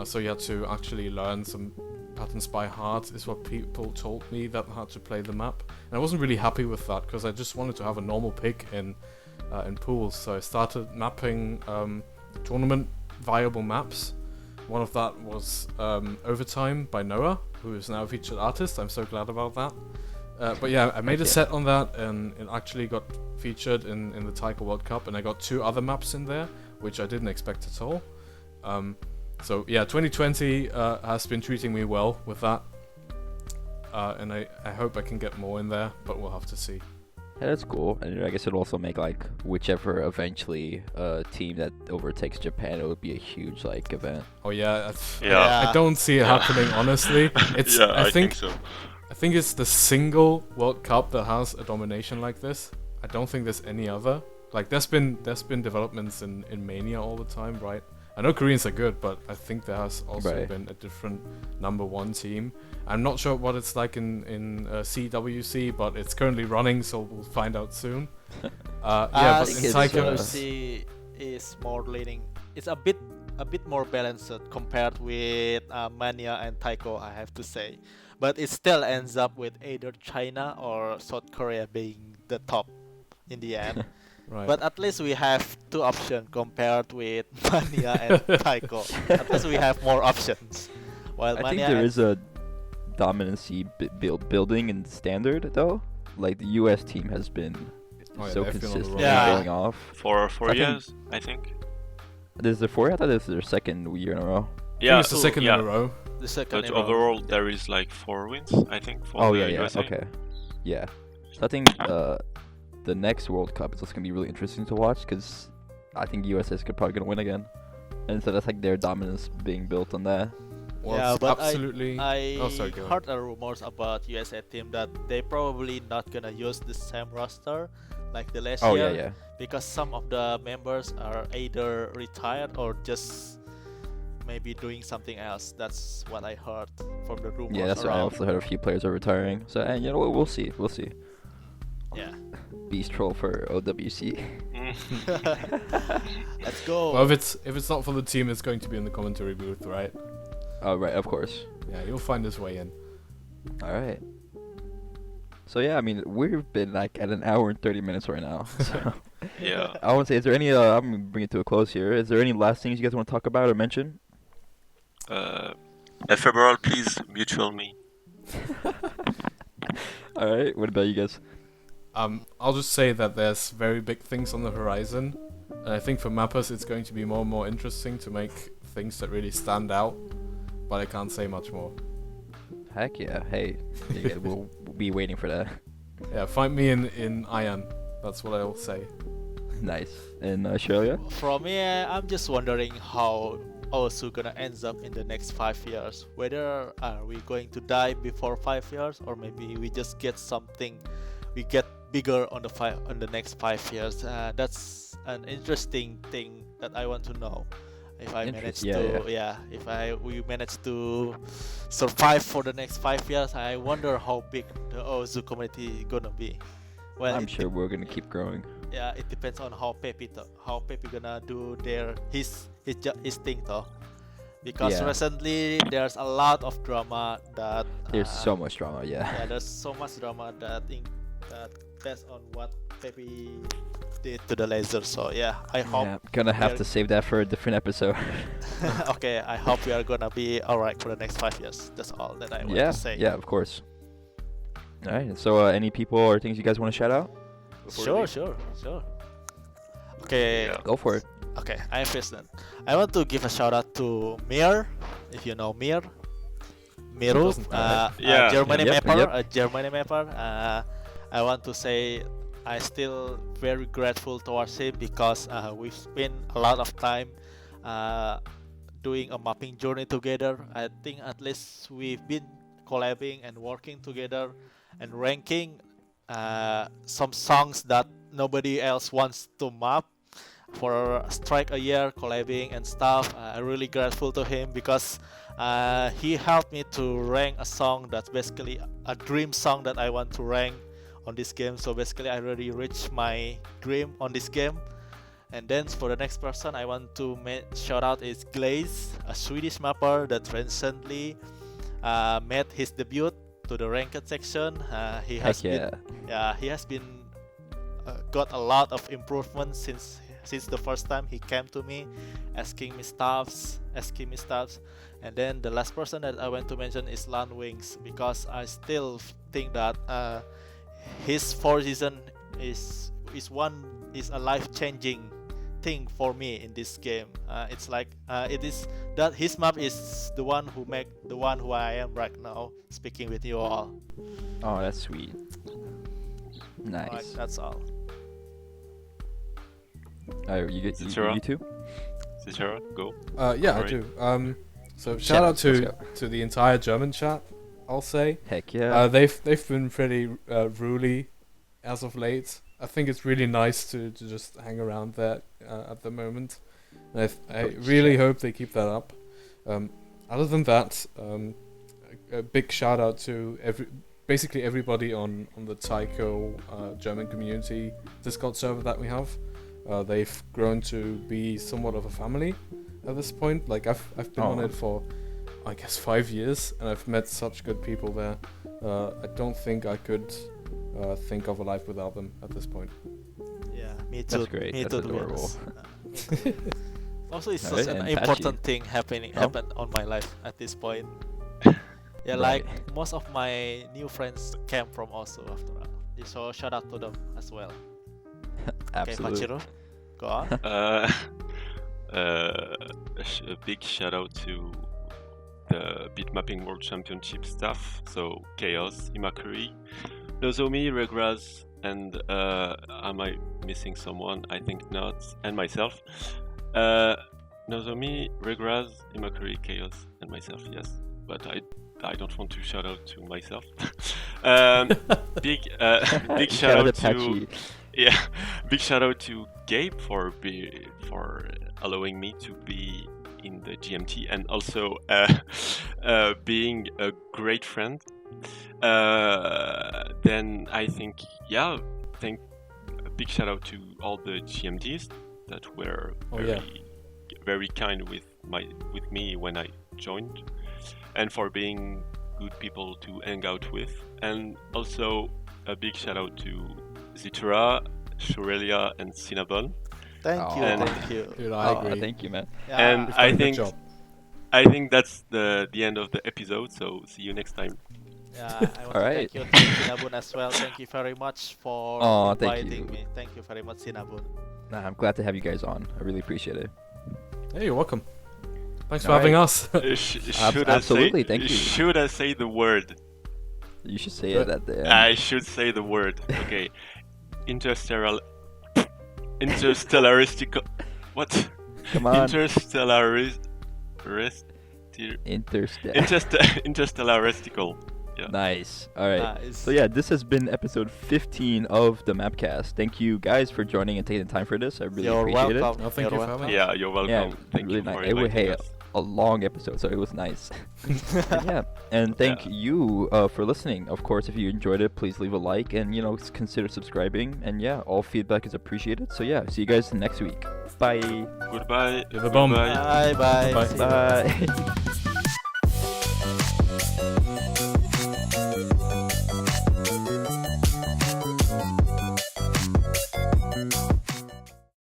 So you had to actually learn some patterns by heart, is what people told me that had to play the map. And I wasn't really happy with that because I just wanted to have a normal pick in pools. So I started mapping tournament viable maps. One of that was Overtime by Noah, who is now a featured artist. I'm so glad about that. But yeah, I made a set on that, and it actually got featured in the Taiko World Cup, and I got 2 other maps in there, which I didn't expect at all. So yeah, 2020 has been treating me well with that, and I hope I can get more in there, but we'll have to see. Yeah, that's cool. And I guess it'll also make like whichever eventually team that overtakes Japan, it would be a huge like event. Oh yeah, Yeah. I don't see it happening honestly. It's Yeah, I think so. I think it's the single World Cup that has a domination like this. I don't think there's any other. Like there's been developments in Mania all the time, right? I know Koreans are good, but I think there has also Right. been a different number 1 team. I'm not sure what it's like in CWC, but it's currently running, so we'll find out soon. Yeah, but in it's, Taiko, CWC is more leaning. It's a bit more balanced compared with Mania and Taiko, I have to say. But it still ends up with either China or South Korea being the top in the end. right? But at least we have 2 options compared with Mania and Taiko. At least we have more options. While I think Mania there and is a dominancy building in standard though. Like the US team has been Oh, yeah, so they've been on the consistently roll. Yeah. going off. For I think- years, I think. This is their 4th? I thought this is their 2nd year in a row. I Yeah, think it's the second yeah. in a row. the second But in a row. overall, there is like 4 wins, I think, for Oh the yeah, USA. okay, yeah. So I think the next World Cup is also gonna be really interesting to watch because I think USA is probably gonna win again, and so that's like their dominance being built on that. Well, Yeah, it's but absolutely. I Oh, sorry, go ahead. heard rumors about USA team that they probably not gonna use the same roster like the last Oh year yeah, yeah. because some of the members are either retired or just maybe doing something else. That's what I heard from the rumors Yeah, that's what I around. also heard. A few players are retiring, so and you know what, we'll see. Yeah. Beast troll for OWC. Let's go. Well, if it's not for the team, it's going to be in the commentary booth, right? Oh right, of course. Yeah, you'll find his way in. All right. So yeah, I mean we've been like at 1 hour and 30 minutes right now. So Yeah. I want to say, is there any? I'm gonna bring it to a close here. Is there any last things you guys want to talk about or mention? Ephemeral, please mutual me. All right. What about you guys? I'll just say that there's very big things on the horizon, and I think for mappers it's going to be more and more interesting to make things that really stand out, but I can't say much more. Heck yeah. Hey, yeah, we'll be waiting for that. Yeah, find me in Ian. That's what I'll say. Nice. And Shurelia? From me, I'm just wondering how Osu gonna ends up in the next 5 years. Whether are we going to die before 5 years, or maybe we just get something, we get bigger on the next 5 years. That's an interesting thing that I want to know. If I manage we manage to survive for the next 5 years, I wonder how big the Ozu community gonna be. Well, I'm sure we're gonna keep growing. yeah, it depends on how Pepe gonna do his thing though. Because Yeah. recently there's a lot of drama that There's so much drama. Yeah. yeah, there's so much drama that based on what Pepe did to the laser. So yeah, I hope Yeah, gonna have we're- to save that for a different episode. okay, I hope we are gonna be alright for the next 5 years. That's all that I want Yeah. to say. Yeah, of course. All right. So, any people or things you guys want to shout out? before we Sure, leave? sure. Okay, Yeah. Go for it. okay, I'm Tristan. I want to give a shout out to Mir, if you know Mir. Miru, doesn't? Yeah. Germany Yep, mapper, yep. a Germany mapper. I want to say I still very grateful towards him because we've spent a lot of time uh, doing a mapping journey together. I think at least we've been collabing and working together and ranking some songs that nobody else wants to map for strike a year collabing and stuff. I'm really grateful to him because he helped me to rank a song that's basically a dream song that I want to rank on this game. So basically I already reached my dream on this game. And then for the next person I want to shout out is Glaze, a Swedish mapper that recently made his debut to the ranked section. He has been got a lot of improvements since the first time he came to me asking me stuffs. And then the last person that I want to mention is Landwings, because I still think that his 4 season is a life-changing thing for me in this game. It's like it is that his map is the one who make the one who I am right now speaking with you all. Oh, that's sweet. Nice. Alright, that's all. You too? Zetera, go. Yeah, I Alright. do. So shout out let's to the entire German chat, I'll say. Heck yeah. They've been pretty ruly as of late. I think it's really nice to just hang around there at the moment. And I really hope they keep that up. Other than that, a big shout out to basically everybody on the Taiko German community Discord server that we have. They've grown to be somewhat of a family at this point. Like I've been on it for I guess 5 years, and I've met such good people there. I don't think I could think of a life without them at this point. Yeah, me too. That's great. Me That's too, to be adorable. honest. Also, it's Alright, such an and important Pachi. thing happened on my life at this point. Yeah, Right. like most of my new friends came from also after all. So shout out to them as well. Absolutely. Okay, Pachiru, go on. A big shout out to the Bitmapping World Championship staff, so Chaos, Imakuri, Nozomi, Regraz, and am I missing someone? I think not, and myself. Nozomi, Regraz, Imakuri, Chaos, and myself, yes. But I don't want to shout out to myself. Big shout out to Pachi. yeah, big shout out to Gabe for allowing me to be in the GMT, and also being a great friend. Then I think a big shout out to all the GMTs that were very kind with me when I joined, and for being good people to hang out with. And also a big shout out to Zetera, Shurelia, and Cinnabun. Thank you, Oh. thank you. Dude, I agree. Thank you, man. Yeah, And You've I done a good think job. that's the end of the episode. So see you next time. yeah, I want Alright. to thank you, Cinnabun, as well. Thank you very much for Aw, thank inviting you. me. Thank you very much, Cinnabun. Nah, I'm glad to have you guys on. I really appreciate it. Hey, you're welcome. Thanks for All having right. us. Absolutely, thank you. Should I say the word? You should say it at the end. I should say the word. Okay. Interstellaristical. What? Come on. Interstellaristical. Yeah. Nice. All right. Nice. So yeah, this has been episode 15 of the Mapcast. Thank you guys for joining and taking the time for this. I really You're appreciate welcome. No, thank You're you for having welcome. us. Yeah, you're welcome. Yeah, Thank really you for nice. It was, inviting hey, us. a long episode, so it was nice. And yeah, and thank Yeah. you for listening. Of course, if you enjoyed it, please leave a like and consider subscribing. And yeah, all feedback is appreciated. So yeah, see you guys next week. Bye. Goodbye. You're the bomb. Goodbye. Bye bye. Bye. See you. Bye.